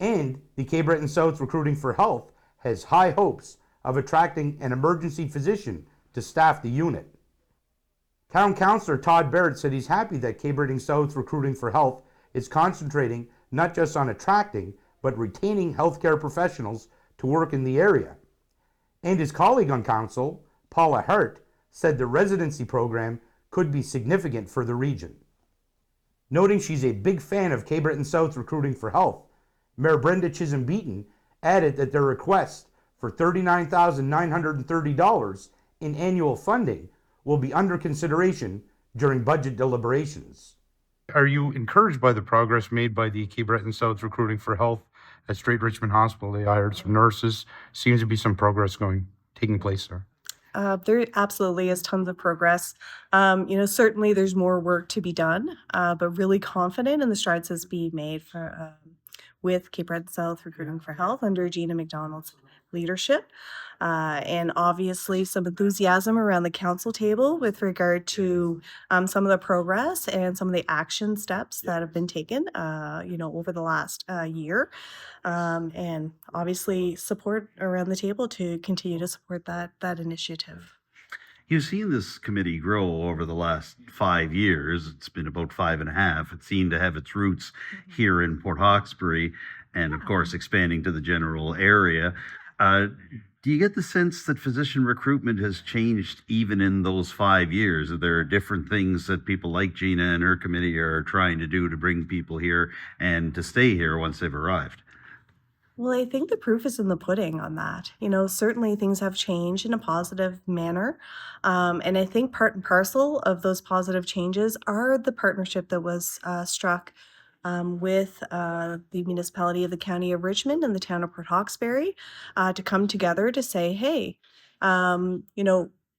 And the Cape Breton South Recruiting for Health has high hopes of attracting an emergency physician to staff the unit. Town Councillor Todd Barrett said he's happy that Cape Breton South Recruiting for Health is concentrating not just on attracting, but retaining healthcare professionals to work in the area. And his colleague on council, Paula Hart, said the residency program could be significant for the region. Noting she's a big fan of Cape Breton South Recruiting for Health, Mayor Brenda Chisholm-Beaton added that their request for $39,930 in annual funding will be under consideration during budget deliberations. Are you encouraged by the progress made by the Cape Breton South Recruiting for Health at Strait Richmond Hospital? They hired some nurses. Seems to be some progress taking place there. There absolutely is tons of progress. Certainly there's more work to be done, but really confident in the strides that's being made with Cape Breton South Recruiting for Health under Gina McDonald's leadership. And obviously some enthusiasm around the council table with regard to some of the progress and some of the action steps that have been taken, over the last year. And obviously support around the table to continue to support that initiative. You've seen this committee grow over the last 5 years. It's been about 5.5. It seemed to have its roots here in Port Hawkesbury and, of course, expanding to the general area. Do you get the sense that physician recruitment has changed even in those 5 years? Are there different things that people like Gina and her committee are trying to do to bring people here and to stay here once they've arrived? Well, I think the proof is in the pudding on that. Certainly things have changed in a positive manner. And I think part and parcel of those positive changes are the partnership that was struck with the municipality of the County of Richmond and the town of Port Hawkesbury to come together to say, hey,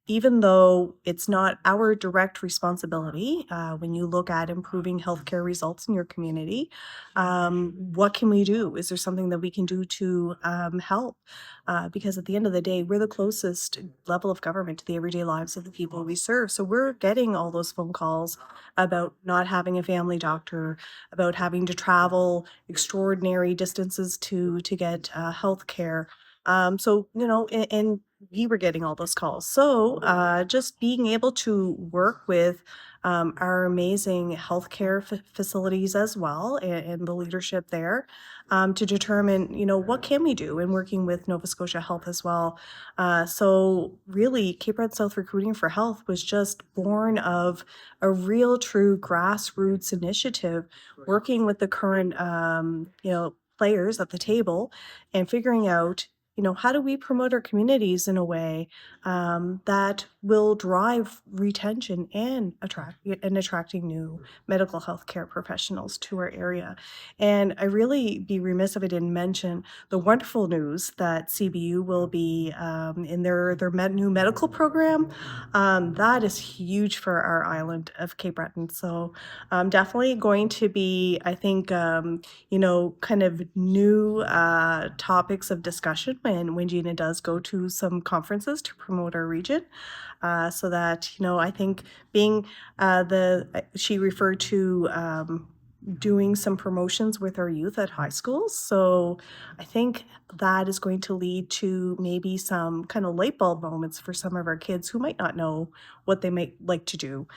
even though it's not our direct responsibility, when you look at improving healthcare results in your community, what can we do? Is there something that we can do to help? Because at the end of the day, we're the closest level of government to the everyday lives of the people we serve. So we're getting all those phone calls about not having a family doctor, about having to travel extraordinary distances to get health care. And we were getting all those calls. So just being able to work with our amazing healthcare facilities as well and the leadership there to determine, what can we do, and working with Nova Scotia Health as well. So really, Cape Breton South Recruiting for Health was just born of a real true grassroots initiative, working with the current, players at the table and figuring out, how do we promote our communities in a way that will drive retention and attracting new medical health care professionals to our area. And I really be remiss if I didn't mention the wonderful news that CBU will be in their new medical program. That is huge for our island of Cape Breton. So definitely going to be, I think, kind of new topics of discussion when Gina does go to some conferences to promote our region, so that, I think being she referred to doing some promotions with our youth at high schools. So I think that is going to lead to maybe some kind of light bulb moments for some of our kids who might not know what they might like to do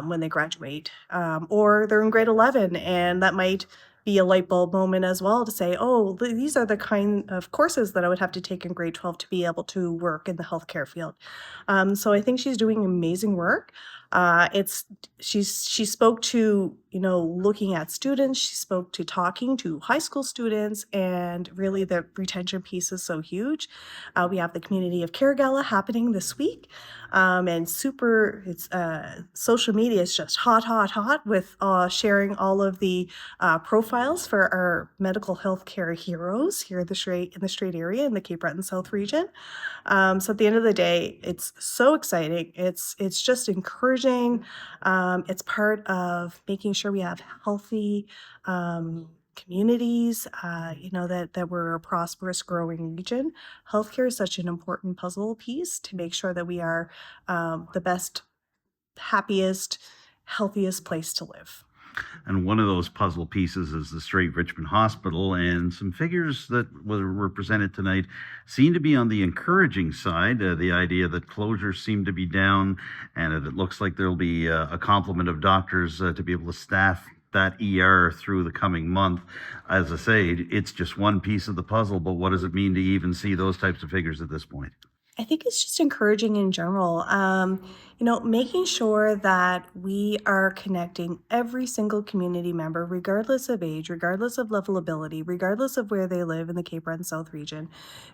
when they graduate, or they're in grade 11, and that might be a light bulb moment as well to say, oh, these are the kind of courses that I would have to take in grade 12 to be able to work in the healthcare field. So I think she's doing amazing work. She spoke to, looking at students, she spoke to talking to high school students, and really the retention piece is so huge. We have the Community of Care Gala happening this week. And social media is just hot with sharing all of the profiles profiles for our medical healthcare heroes here in the Strait Area in the Cape Breton South region. So at the end of the day, it's so exciting. It's just encouraging. It's part of making sure we have healthy communities, that we're a prosperous, growing region. Healthcare is such an important puzzle piece to make sure that we are the best, happiest, healthiest place to live. And one of those puzzle pieces is the Strait Richmond Hospital, and some figures that were presented tonight seem to be on the encouraging side. The idea that closures seem to be down, and it looks like there'll be a complement of doctors to be able to staff that ER through the coming month. As I say, it's just one piece of the puzzle, but what does it mean to even see those types of figures at this point? I think it's just encouraging in general, making sure that we are connecting every single community member, regardless of age, regardless of level ability, regardless of where they live in the Cape Breton South region,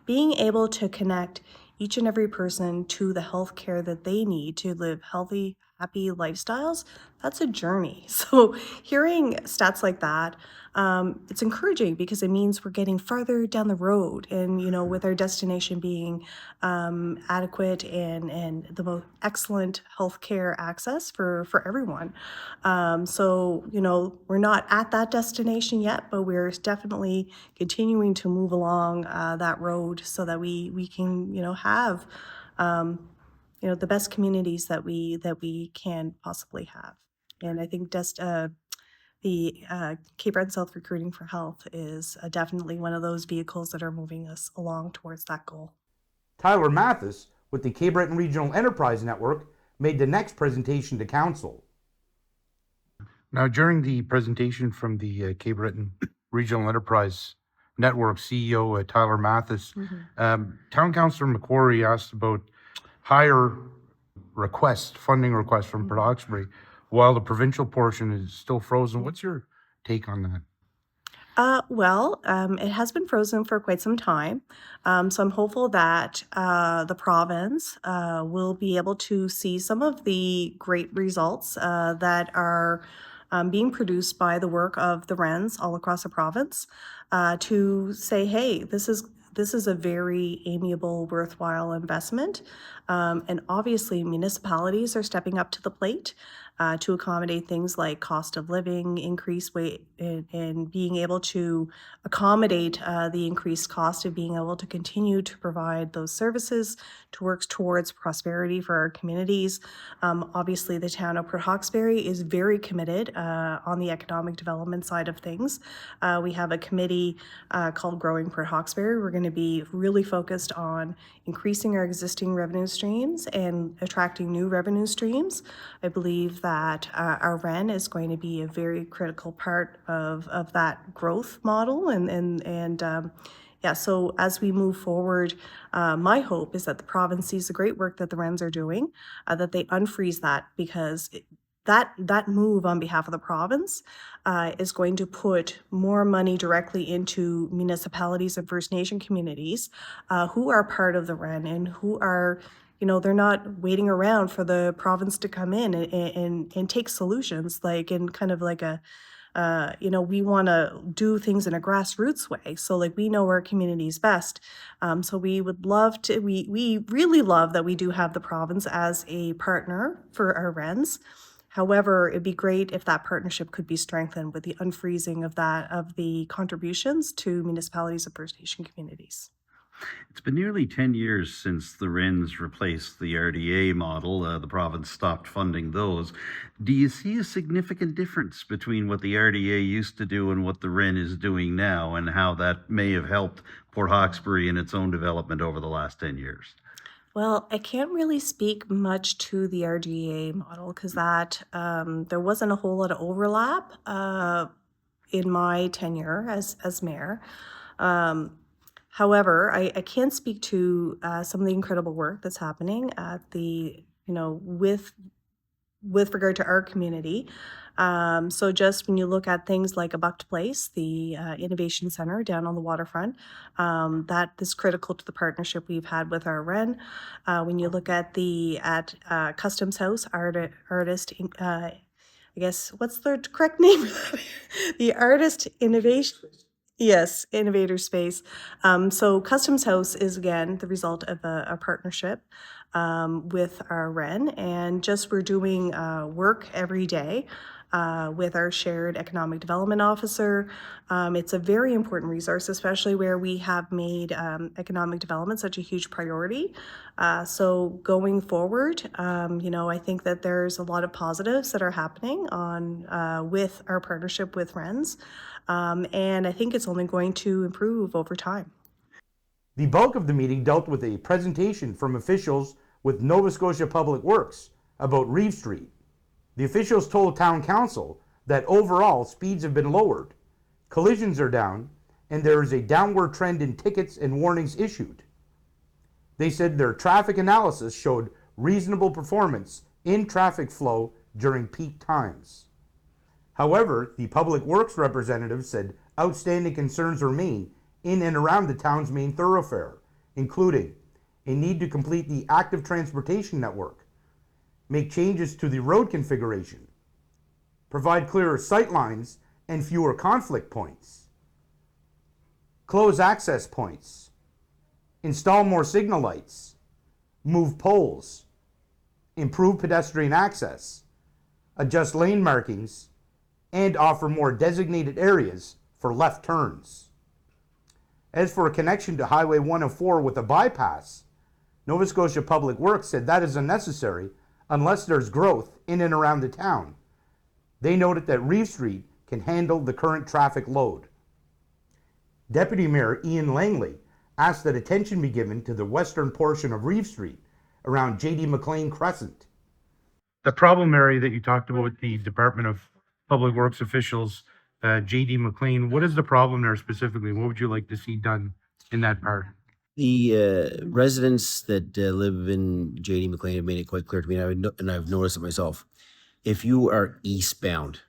being able to connect each and every person to the health care that they need to live healthy, happy lifestyles. That's a journey. So hearing stats like that, it's encouraging because it means we're getting farther down the road, and with our destination being adequate and the most excellent healthcare access for everyone. So we're not at that destination yet, but we're definitely continuing to move along that road so that we can have the best communities that we can possibly have. And I think the Cape Breton South Recruiting for Health is definitely one of those vehicles that are moving us along towards that goal. Tyler Mathis with the Cape Breton Regional Enterprise Network made the next presentation to Council. Now, during the presentation from the Cape Breton Regional Enterprise Network CEO, Tyler Mathis, Town Councillor Macquarie asked about higher funding requests from Port Hawkesbury, while the provincial portion is still frozen. What's your take on that? It has been frozen for quite some time. So I'm hopeful that the province will be able to see some of the great results that are being produced by the work of the RENs all across the province to say, hey, this is a very amiable, worthwhile investment. And obviously, municipalities are stepping up to the plate to accommodate things like cost of living, increased weight, and being able to accommodate the increased cost of being able to continue to provide those services to work towards prosperity for our communities. Obviously, the town of Port Hawkesbury is very committed on the economic development side of things. We have a committee called Growing Port Hawkesbury. We're going to be really focused on increasing our existing revenue streams and attracting new revenue streams. I believe that our REN is going to be a very critical part of that growth model. So as we move forward, my hope is that the province sees the great work that the RENs are doing, that they unfreeze that, because that move on behalf of the province is going to put more money directly into municipalities and First Nation communities who are part of the REN and who are, they're not waiting around for the province to come in and take solutions we want to do things in a grassroots way. So we know our communities best. So we would love to, we really love that we do have the province as a partner for our RENs. However, it'd be great if that partnership could be strengthened with the unfreezing of the contributions to municipalities and First Nation communities. It's been nearly 10 years since the RENs replaced the RDA model. The province stopped funding those. Do you see a significant difference between what the RDA used to do and what the REN is doing now, and how that may have helped Port Hawkesbury in its own development over the last 10 years? Well, I can't really speak much to the RDA model because that there wasn't a whole lot of overlap in my tenure as mayor. However, I can speak to some of the incredible work that's happening at the, with regard to our community. So just when you look at things like Abuct Place, the Innovation Center down on the waterfront, that is critical to the partnership we've had with our REN. When you look at Customs House, artist I guess, what's the correct name? The Artist Innovation. Yes, Innovator Space. So Customs House is again the result of a partnership with our REN, and just we're doing work every day with our shared economic development officer. It's a very important resource, especially where we have made economic development such a huge priority. So going forward, I think that there's a lot of positives that are happening on with our partnership with RENs. And I think it's only going to improve over time. The bulk of the meeting dealt with a presentation from officials with Nova Scotia Public Works about Reeve Street. The officials told Town Council that overall speeds have been lowered, collisions are down, and there is a downward trend in tickets and warnings issued. They said their traffic analysis showed reasonable performance in traffic flow during peak times. However, the Public Works representative said outstanding concerns remain in and around the town's main thoroughfare, including a need to complete the active transportation network, make changes to the road configuration, provide clearer sight lines and fewer conflict points, close access points, install more signal lights, move poles, improve pedestrian access, adjust lane markings, and offer more designated areas for left turns. As for a connection to Highway 104 with a bypass, Nova Scotia Public Works said that is unnecessary unless there's growth in and around the town. They noted that Reeve Street can handle the current traffic load. Deputy Mayor Iaian Langley asked that attention be given to the western portion of Reeve Street around J.D. McLean Crescent. The problem area that you talked about with the Department of Public Works officials, J.D. McLean, what is the problem there specifically? What would you like to see done in that part? The residents that live in J.D. McLean have made it quite clear to me, and I've noticed it myself. If you are eastbound,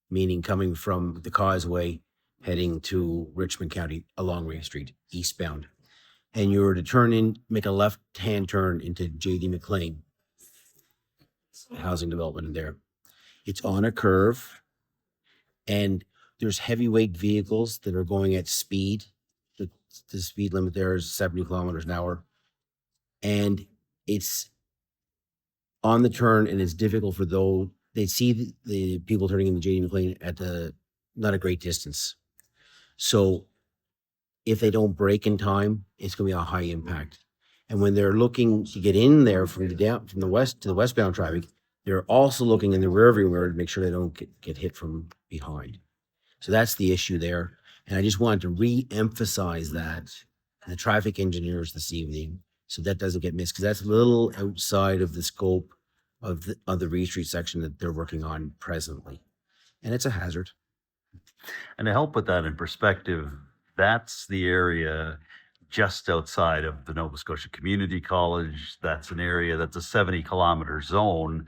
meaning coming from the Causeway, heading to Richmond County along Reeve Street, eastbound, and you were to turn in, make a left-hand turn into J.D. McLean, housing development in there, it's on a curve, and there's heavyweight vehicles that are going at speed. The speed limit there is 70 kilometers an hour. And it's on the turn, and it's difficult for those, they see the people turning into J.D. McLean at not a great distance. So if they don't brake in time, it's going to be a high impact. And when they're looking to get in there from the west to the westbound traffic, they're also looking in the rearview mirror to make sure they don't get hit from behind. So that's the issue there. And I just wanted to re-emphasize that to the traffic engineers this evening, so that doesn't get missed, because that's a little outside of the scope of the Reeve Street section that they're working on presently. And it's a hazard. And to help put that in perspective, that's the area just outside of the Nova Scotia Community College. That's an area that's a 70-kilometer zone.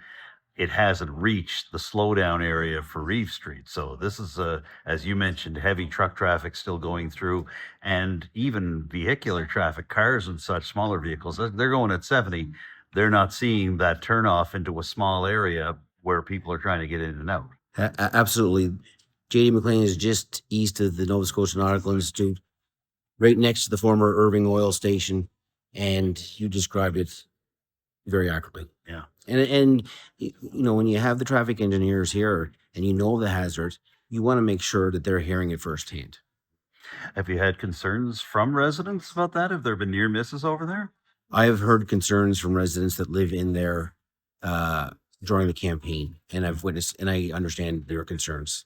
It hasn't reached the slowdown area for Reeve Street. So this is, as you mentioned, heavy truck traffic still going through, and even vehicular traffic, cars and such, smaller vehicles, they're going at 70. They're not seeing that turnoff into a small area where people are trying to get in and out. Absolutely. J.D. McLean is just east of the Nova Scotia Nautical Institute, right next to the former Irving Oil Station, and you described it very accurately. Yeah. And when you have the traffic engineers here and you know the hazards, you want to make sure that they're hearing it firsthand. Have you had concerns from residents about that? Have there been near misses over there? I have heard concerns from residents that live in there during the campaign, and I've witnessed, and I understand their concerns.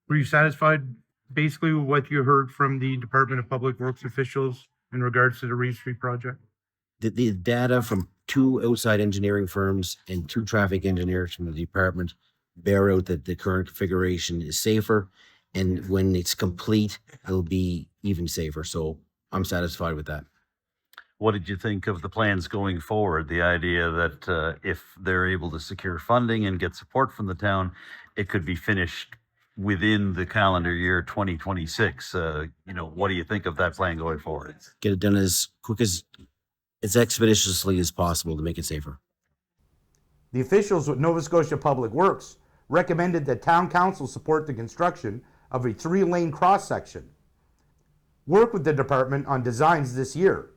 Were you satisfied basically with what you heard from the Department of Public Works officials in regards to the Reeve Street project? The data from 2 outside engineering firms and 2 traffic engineers from the department bear out that the current configuration is safer, and when it's complete, it'll be even safer. So I'm satisfied with that. What did you think of the plans going forward? The idea that if they're able to secure funding and get support from the town, it could be finished within the calendar year 2026. What do you think of that plan going forward? Get it done as quick as expeditiously as possible to make it safer. The officials with Nova Scotia Public Works recommended that Town Council support the construction of a 3-lane cross-section, work with the department on designs this year,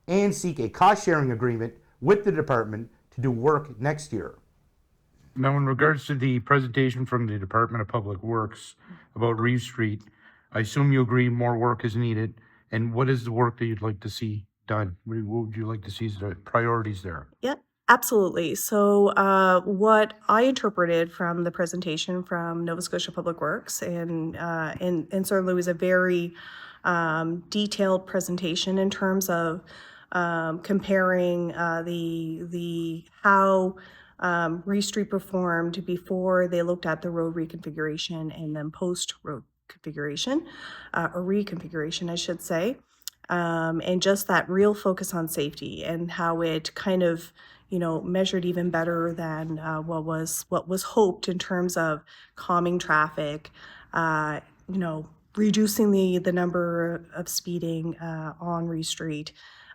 and seek a cost-sharing agreement with the department to do work next year. Now, in regards to the presentation from the Department of Public Works about Reeve Street, I assume you agree more work is needed. And what is the work that you'd like to see done? What would you like to see as the priorities there? Yeah, absolutely. So what I interpreted from the presentation from Nova Scotia Public Works, and certainly was a very detailed presentation in terms of comparing the how Reeve Street performed before they looked at the road reconfiguration and then post road configuration, or reconfiguration, I should say. And just that real focus on safety and how it kind of, measured even better than what was hoped in terms of calming traffic, reducing the number of speeding on Reeve Street,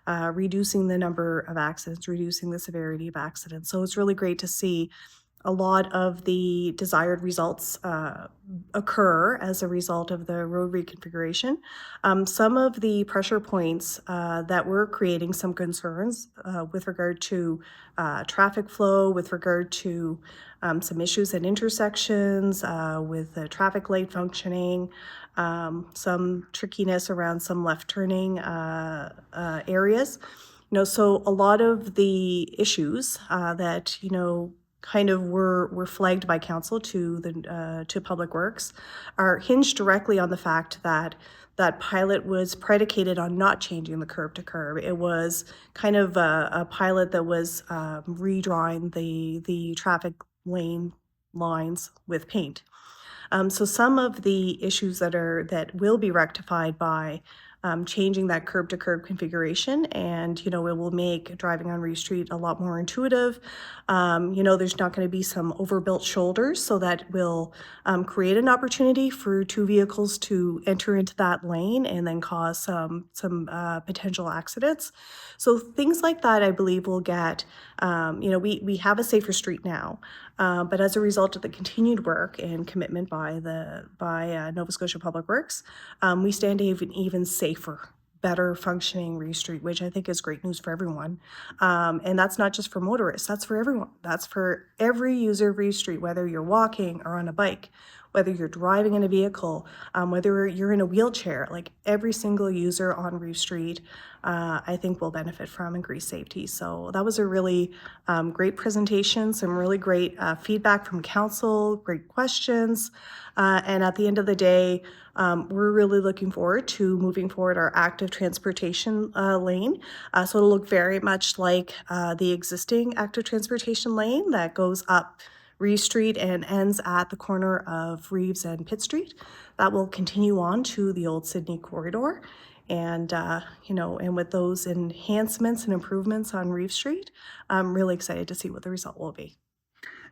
reducing the number of accidents, reducing the severity of accidents. So it's really great to see a lot of the desired results occur as a result of the road reconfiguration. Some of the pressure points that were creating some concerns with regard to traffic flow, with regard to some issues at intersections, with the traffic light functioning, some trickiness around some left turning areas. So a lot of the issues that, kind of were flagged by council to Public Works are hinged directly on the fact that that pilot was predicated on not changing the curb to curb. It was kind of a pilot that was redrawing the traffic lane lines with paint. So some of the issues that will be rectified by changing that curb to curb configuration, and it will make driving on Reeve Street a lot more intuitive. There's not going to be some overbuilt shoulders, so that will create an opportunity for two vehicles to enter into that lane and then cause some potential accidents. So things like that, I believe, will get. We have a safer street now, but as a result of the continued work and commitment by Nova Scotia Public Works, we stand even safer, better functioning Reeve Street, which I think is great news for everyone. And that's not just for motorists, that's for everyone. That's for every user of Reeve Street, whether you're walking or on a bike, whether you're driving in a vehicle, whether you're in a wheelchair, like every single user on Reeve Street, I think will benefit from increased safety. So that was a really great presentation, some really great feedback from council, great questions. And at the end of the day, we're really looking forward to moving forward our active transportation lane. So it'll look very much like the existing active transportation lane that goes up Reeve Street and ends at the corner of Reeves and Pitt Street. That will continue on to the old Sydney corridor. And, and with those enhancements and improvements on Reeve Street, I'm really excited to see what the result will be.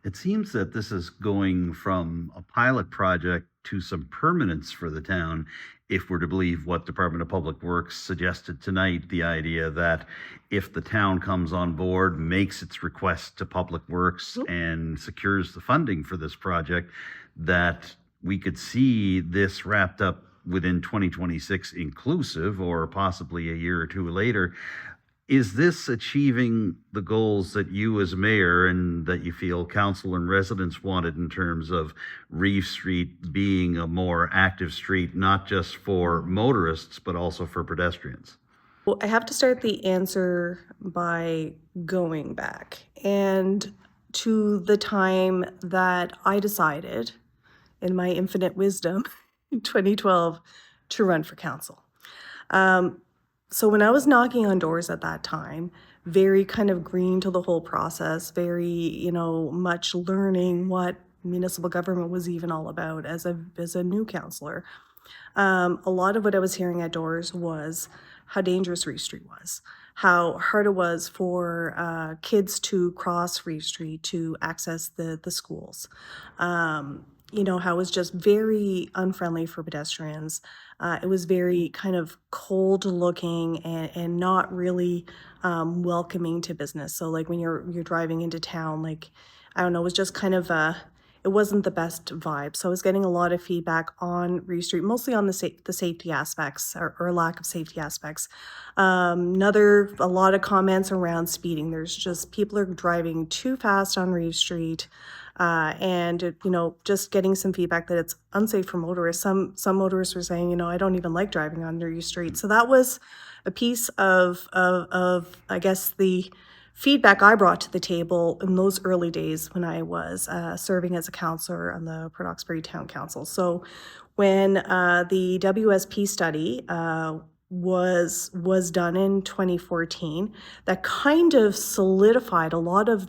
It seems that this is going from a pilot project to some permanence for the town, if we're to believe what Department of Public Works suggested tonight, the idea that if the town comes on board, makes its request to Public Works and secures the funding for this project, that we could see this wrapped up within 2026 inclusive, or possibly a year or two later. Is this achieving the goals that you as mayor and that you feel council and residents wanted in terms of Reeve Street being a more active street, not just for motorists, but also for pedestrians? Well, I have to start the answer by going back and to the time that I decided, in my infinite wisdom, in 2012, to run for council. So when I was knocking on doors at that time, very kind of green to the whole process, very, much learning what municipal government was even all about as a new councillor. A lot of what I was hearing at doors was how dangerous Reeve Street was, how hard it was for kids to cross Reeve Street to access the schools. how it was just very unfriendly for pedestrians. It was very kind of cold looking and not really welcoming to business. So like when you're driving into town, like, I don't know, it was just kind of it wasn't the best vibe. So I was getting a lot of feedback on Reeve Street, mostly on the safety aspects or lack of safety aspects. A lot of comments around speeding. There's just people are driving too fast on Reeve Street. And just getting some feedback that it's unsafe for motorists. Some motorists were saying, I don't even like driving on Reeve Street. So that was a piece of I guess the feedback I brought to the table in those early days when I was serving as a councillor on the Hawkesbury Town Council. So when the WSP study was done in 2014, that kind of solidified a lot of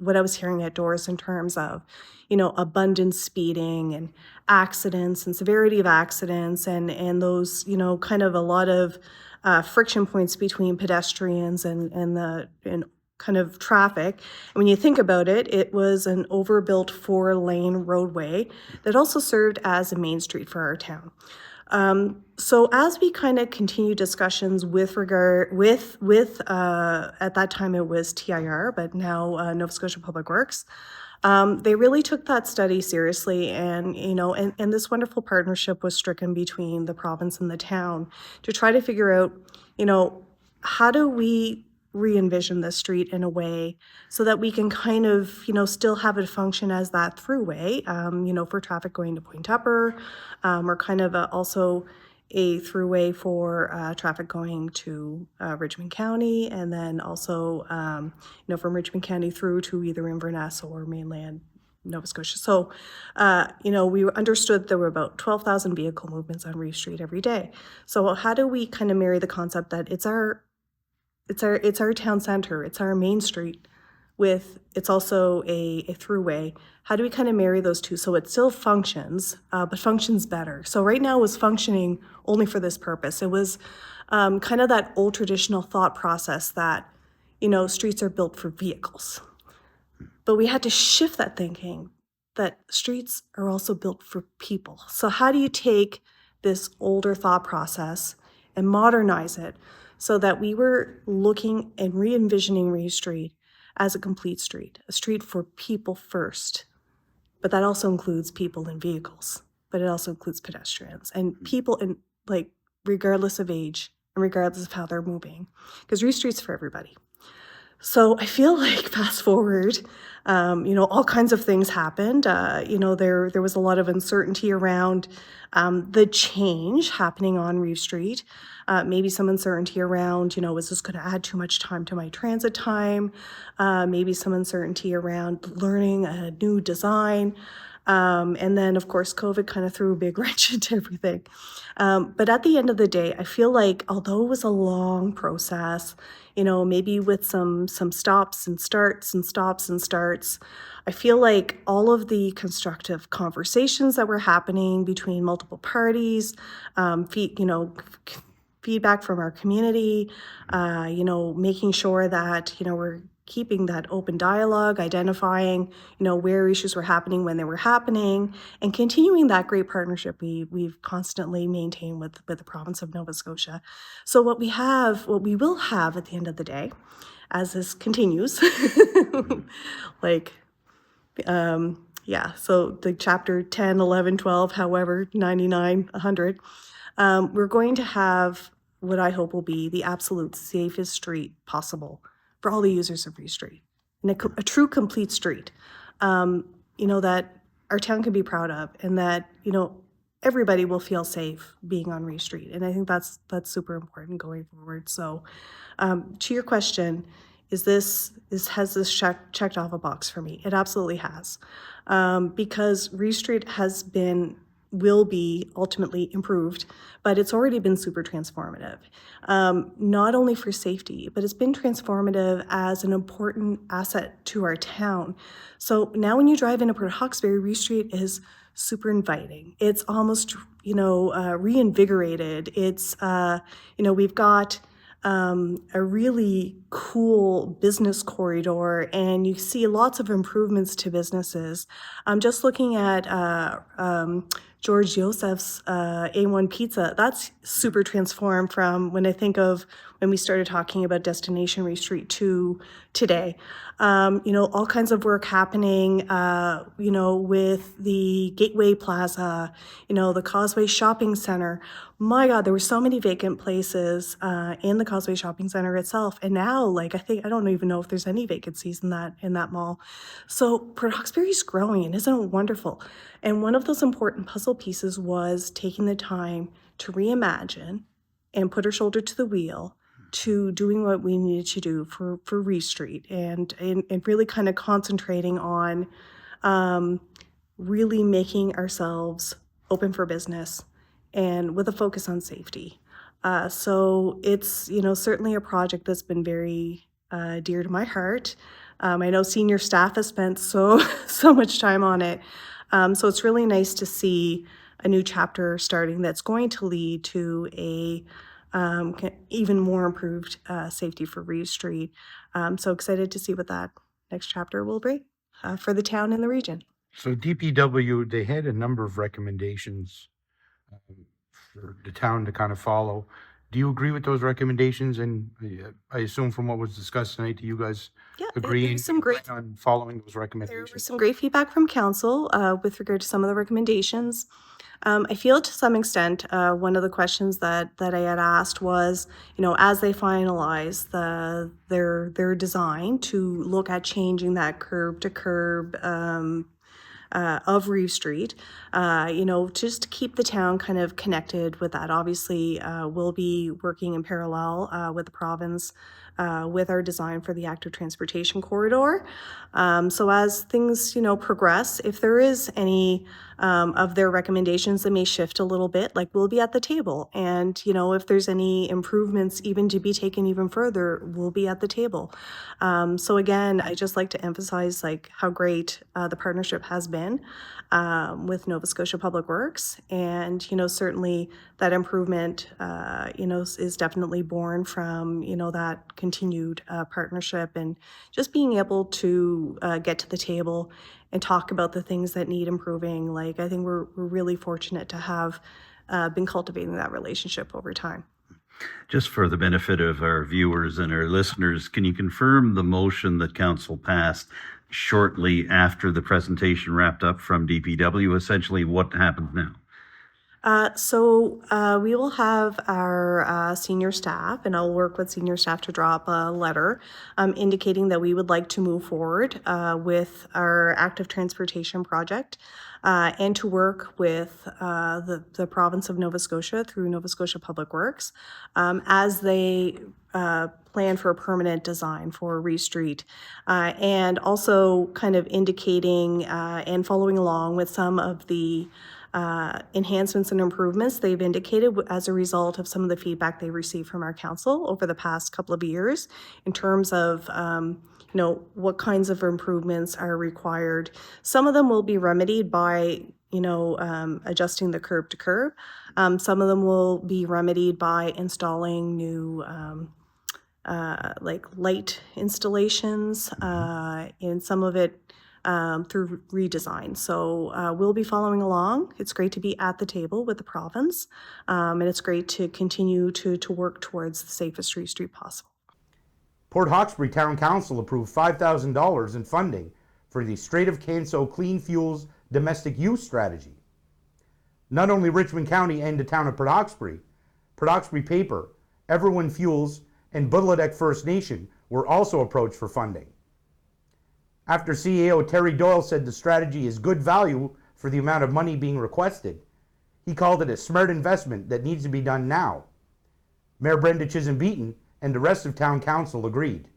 what I was hearing at doors in terms of, abundant speeding and accidents and severity of accidents and those, kind of a lot of friction points between pedestrians and kind of traffic. And when you think about it, it was an overbuilt 4-lane roadway that also served as a main street for our town. So as we kind of continue discussions with at that time it was TIR, but now Nova Scotia Public Works, they really took that study seriously, and and this wonderful partnership was stricken between the province and the town to try to figure out, how do we re-envision this street in a way so that we can kind of, still have it function as that throughway, for traffic going to Point Tupper, or kind of also a throughway for traffic going to Richmond County, and then also, from Richmond County through to either Inverness or mainland Nova Scotia. So, we understood there were about 12,000 vehicle movements on Reeve Street every day. So how do we kind of marry the concept that it's our town center, it's our main street, it's also a throughway. How do we kind of marry those two so it still functions, but functions better? So right now it was functioning only for this purpose. It was kind of that old traditional thought process that, streets are built for vehicles. But we had to shift that thinking that streets are also built for people. So how do you take this older thought process and modernize it so that we were looking and re-envisioning Reeve Street as a complete street, a street for people first? But that also includes people and vehicles, but it also includes pedestrians and people in, like, regardless of age and regardless of how they're moving, because Reeve Street's for everybody. So I feel like fast forward, all kinds of things happened. There was a lot of uncertainty around the change happening on Reeve Street. Maybe some uncertainty around, was this going to add too much time to my transit time? Maybe some uncertainty around learning a new design. And then, of course, COVID kind of threw a big wrench into everything. But at the end of the day, I feel like although it was a long process, maybe with some stops and starts and stops and starts, I feel like all of the constructive conversations that were happening between multiple parties, feedback from our community, making sure that, we're keeping that open dialogue, identifying, where issues were happening when they were happening, and continuing that great partnership we've constantly maintained with the province of Nova Scotia. So what we will have at the end of the day, as this continues, so the chapter 10, 11, 12, however, 99, 100, we're going to have what I hope will be the absolute safest street possible for all the users of Reeve Street, and a true complete street, that our town can be proud of, and that, everybody will feel safe being on Reeve Street. And I think that's super important going forward. So to your question, has this checked off a box for me? It absolutely has, because Reeve Street will be ultimately improved, but it's already been super transformative, not only for safety, but it's been transformative as an important asset to our town. So now when you drive into Port Hawkesbury, Reeve Street is super inviting. It's almost, reinvigorated. It's, we've got a really cool business corridor, and you see lots of improvements to businesses. Just looking at George Joseph's A1 Pizza, that's super transformed from when I think of when we started talking about Destination Race Street to today. All kinds of work happening, with the Gateway Plaza, the Causeway Shopping Center. My God, there were so many vacant places in the Causeway Shopping Center itself. And now, I don't even know if there's any vacancies in that mall. So Port Hawkesbury's growing, and isn't it wonderful? And one of those important puzzle pieces was taking the time to reimagine and put our shoulder to the wheel to doing what we needed to do for Reeve Street, and really kind of concentrating on really making ourselves open for business and with a focus on safety. So it's, certainly a project that's been very dear to my heart. I know senior staff has spent so much time on it. So it's really nice to see a new chapter starting that's going to lead to a even more improved safety for Reeve Street. So excited to see what that next chapter will bring for the town and the region. So DPW, they had a number of recommendations for the town to kind of follow. Do you agree with those recommendations? And I assume from what was discussed tonight, do you guys agree on following those recommendations? There was some great feedback from council with regard to some of the recommendations. I feel to some extent, one of the questions that I had asked was, as they finalize their design to look at changing that curb to curb of Reeve Street, just to keep the town kind of connected with that. Obviously, we'll be working in parallel with the province with our design for the active transportation corridor. So as things, progress, if there is any of their recommendations that may shift a little bit, we'll be at the table. And, if there's any improvements even to be taken even further, we'll be at the table. So again, I just like to emphasize how great the partnership has been with Nova Scotia Public Works. And, certainly that improvement, is definitely born from, that continued partnership, and just being able to get to the table and talk about the things that need improving. I think we're really fortunate to have been cultivating that relationship over time. Just for the benefit of our viewers and our listeners, can you confirm the motion that council passed shortly after the presentation wrapped up from DPW? Essentially, what happens now? So we will have our senior staff, and I'll work with senior staff to draw up a letter indicating that we would like to move forward with our active transportation project and to work with the province of Nova Scotia through Nova Scotia Public Works as they plan for a permanent design for Reeve Street, and also kind of indicating and following along with some of the enhancements and improvements they've indicated as a result of some of the feedback they received from our council over the past couple of years in terms of what kinds of improvements are required. Some of them will be remedied by adjusting the curb to curb. Some of them will be remedied by installing new light installations, and some of it through redesign. So we'll be following along. It's great to be at the table with the province, and it's great to continue to work towards the safest Reeve Street possible. Port Hawkesbury Town Council approved $5,000 in funding for the Strait of Canso Clean Fuels Domestic Use Strategy. Not only Richmond County and the town of Port Hawkesbury Paper, Everyone Fuels, and Budladeck First Nation were also approached for funding. After CEO Terry Doyle said the strategy is good value for the amount of money being requested, he called it a smart investment that needs to be done now. Mayor Brenda Chisholm-Beaton and the rest of Town Council agreed.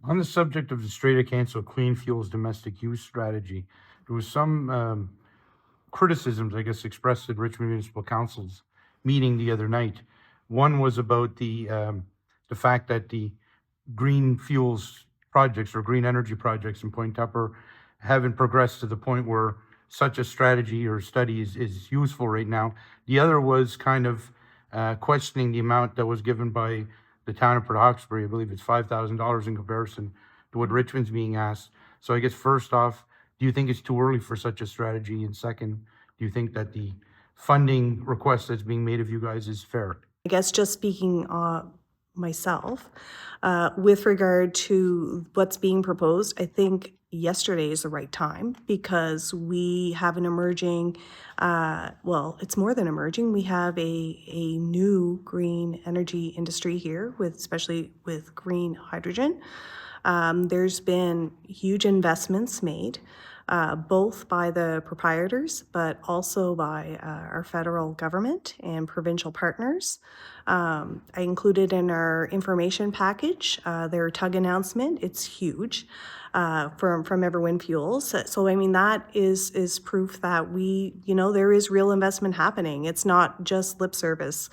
On the subject of the Strait of Canso Clean Fuels Domestic Use Strategy, there was some criticisms, I guess, expressed at Richmond Municipal Council's meeting the other night. One was about the fact that the green fuels projects or green energy projects in Point Tupper haven't progressed to the point where such a strategy or study is useful right now. The other was kind of questioning the amount that was given by the town of Port Hawkesbury. I believe it's $5,000 in comparison to what Richmond's being asked. So I guess first off, do you think it's too early for such a strategy? And second, do you think that the funding request that's being made of you guys is fair? I guess just speaking myself, with regard to what's being proposed, I think yesterday is the right time because we have an emerging, well, it's more than emerging. We have a new green energy industry here, especially with green hydrogen. There's been huge investments made, both by the proprietors, but also by our federal government and provincial partners. I included in our information package their tug announcement. It's huge from Everwind Fuels. So I mean that is proof that there is real investment happening. It's not just lip service.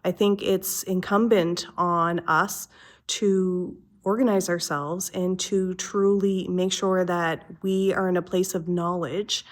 I think it's incumbent on us to organize ourselves and to truly make sure that we are in a place of knowledge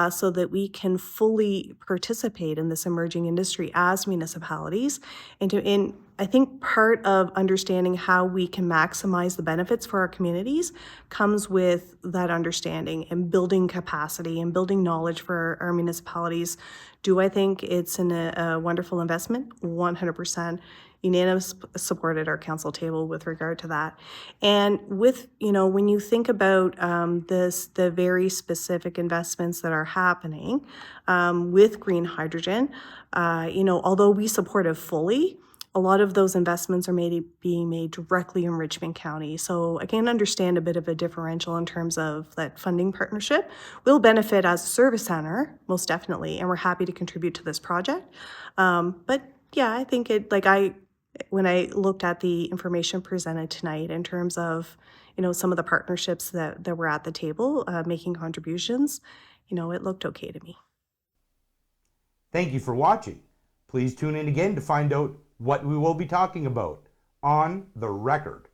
so that we can fully participate in this emerging industry as municipalities. And I think part of understanding how we can maximize the benefits for our communities comes with that understanding and building capacity and building knowledge for our municipalities. Do I think it's a wonderful investment? 100%. Unanimous support at our council table with regard to that. And with, when you think about the very specific investments that are happening with green hydrogen, although we support it fully, a lot of those investments are being made directly in Richmond County. So I can understand a bit of a differential in terms of that funding partnership. We'll benefit as a service center, most definitely, and we're happy to contribute to this project. But yeah, I think when I looked at the information presented tonight in terms of, some of the partnerships that were at the table making contributions, it looked okay to me. Thank you for watching. Please tune in again to find out what we will be talking about on The Record.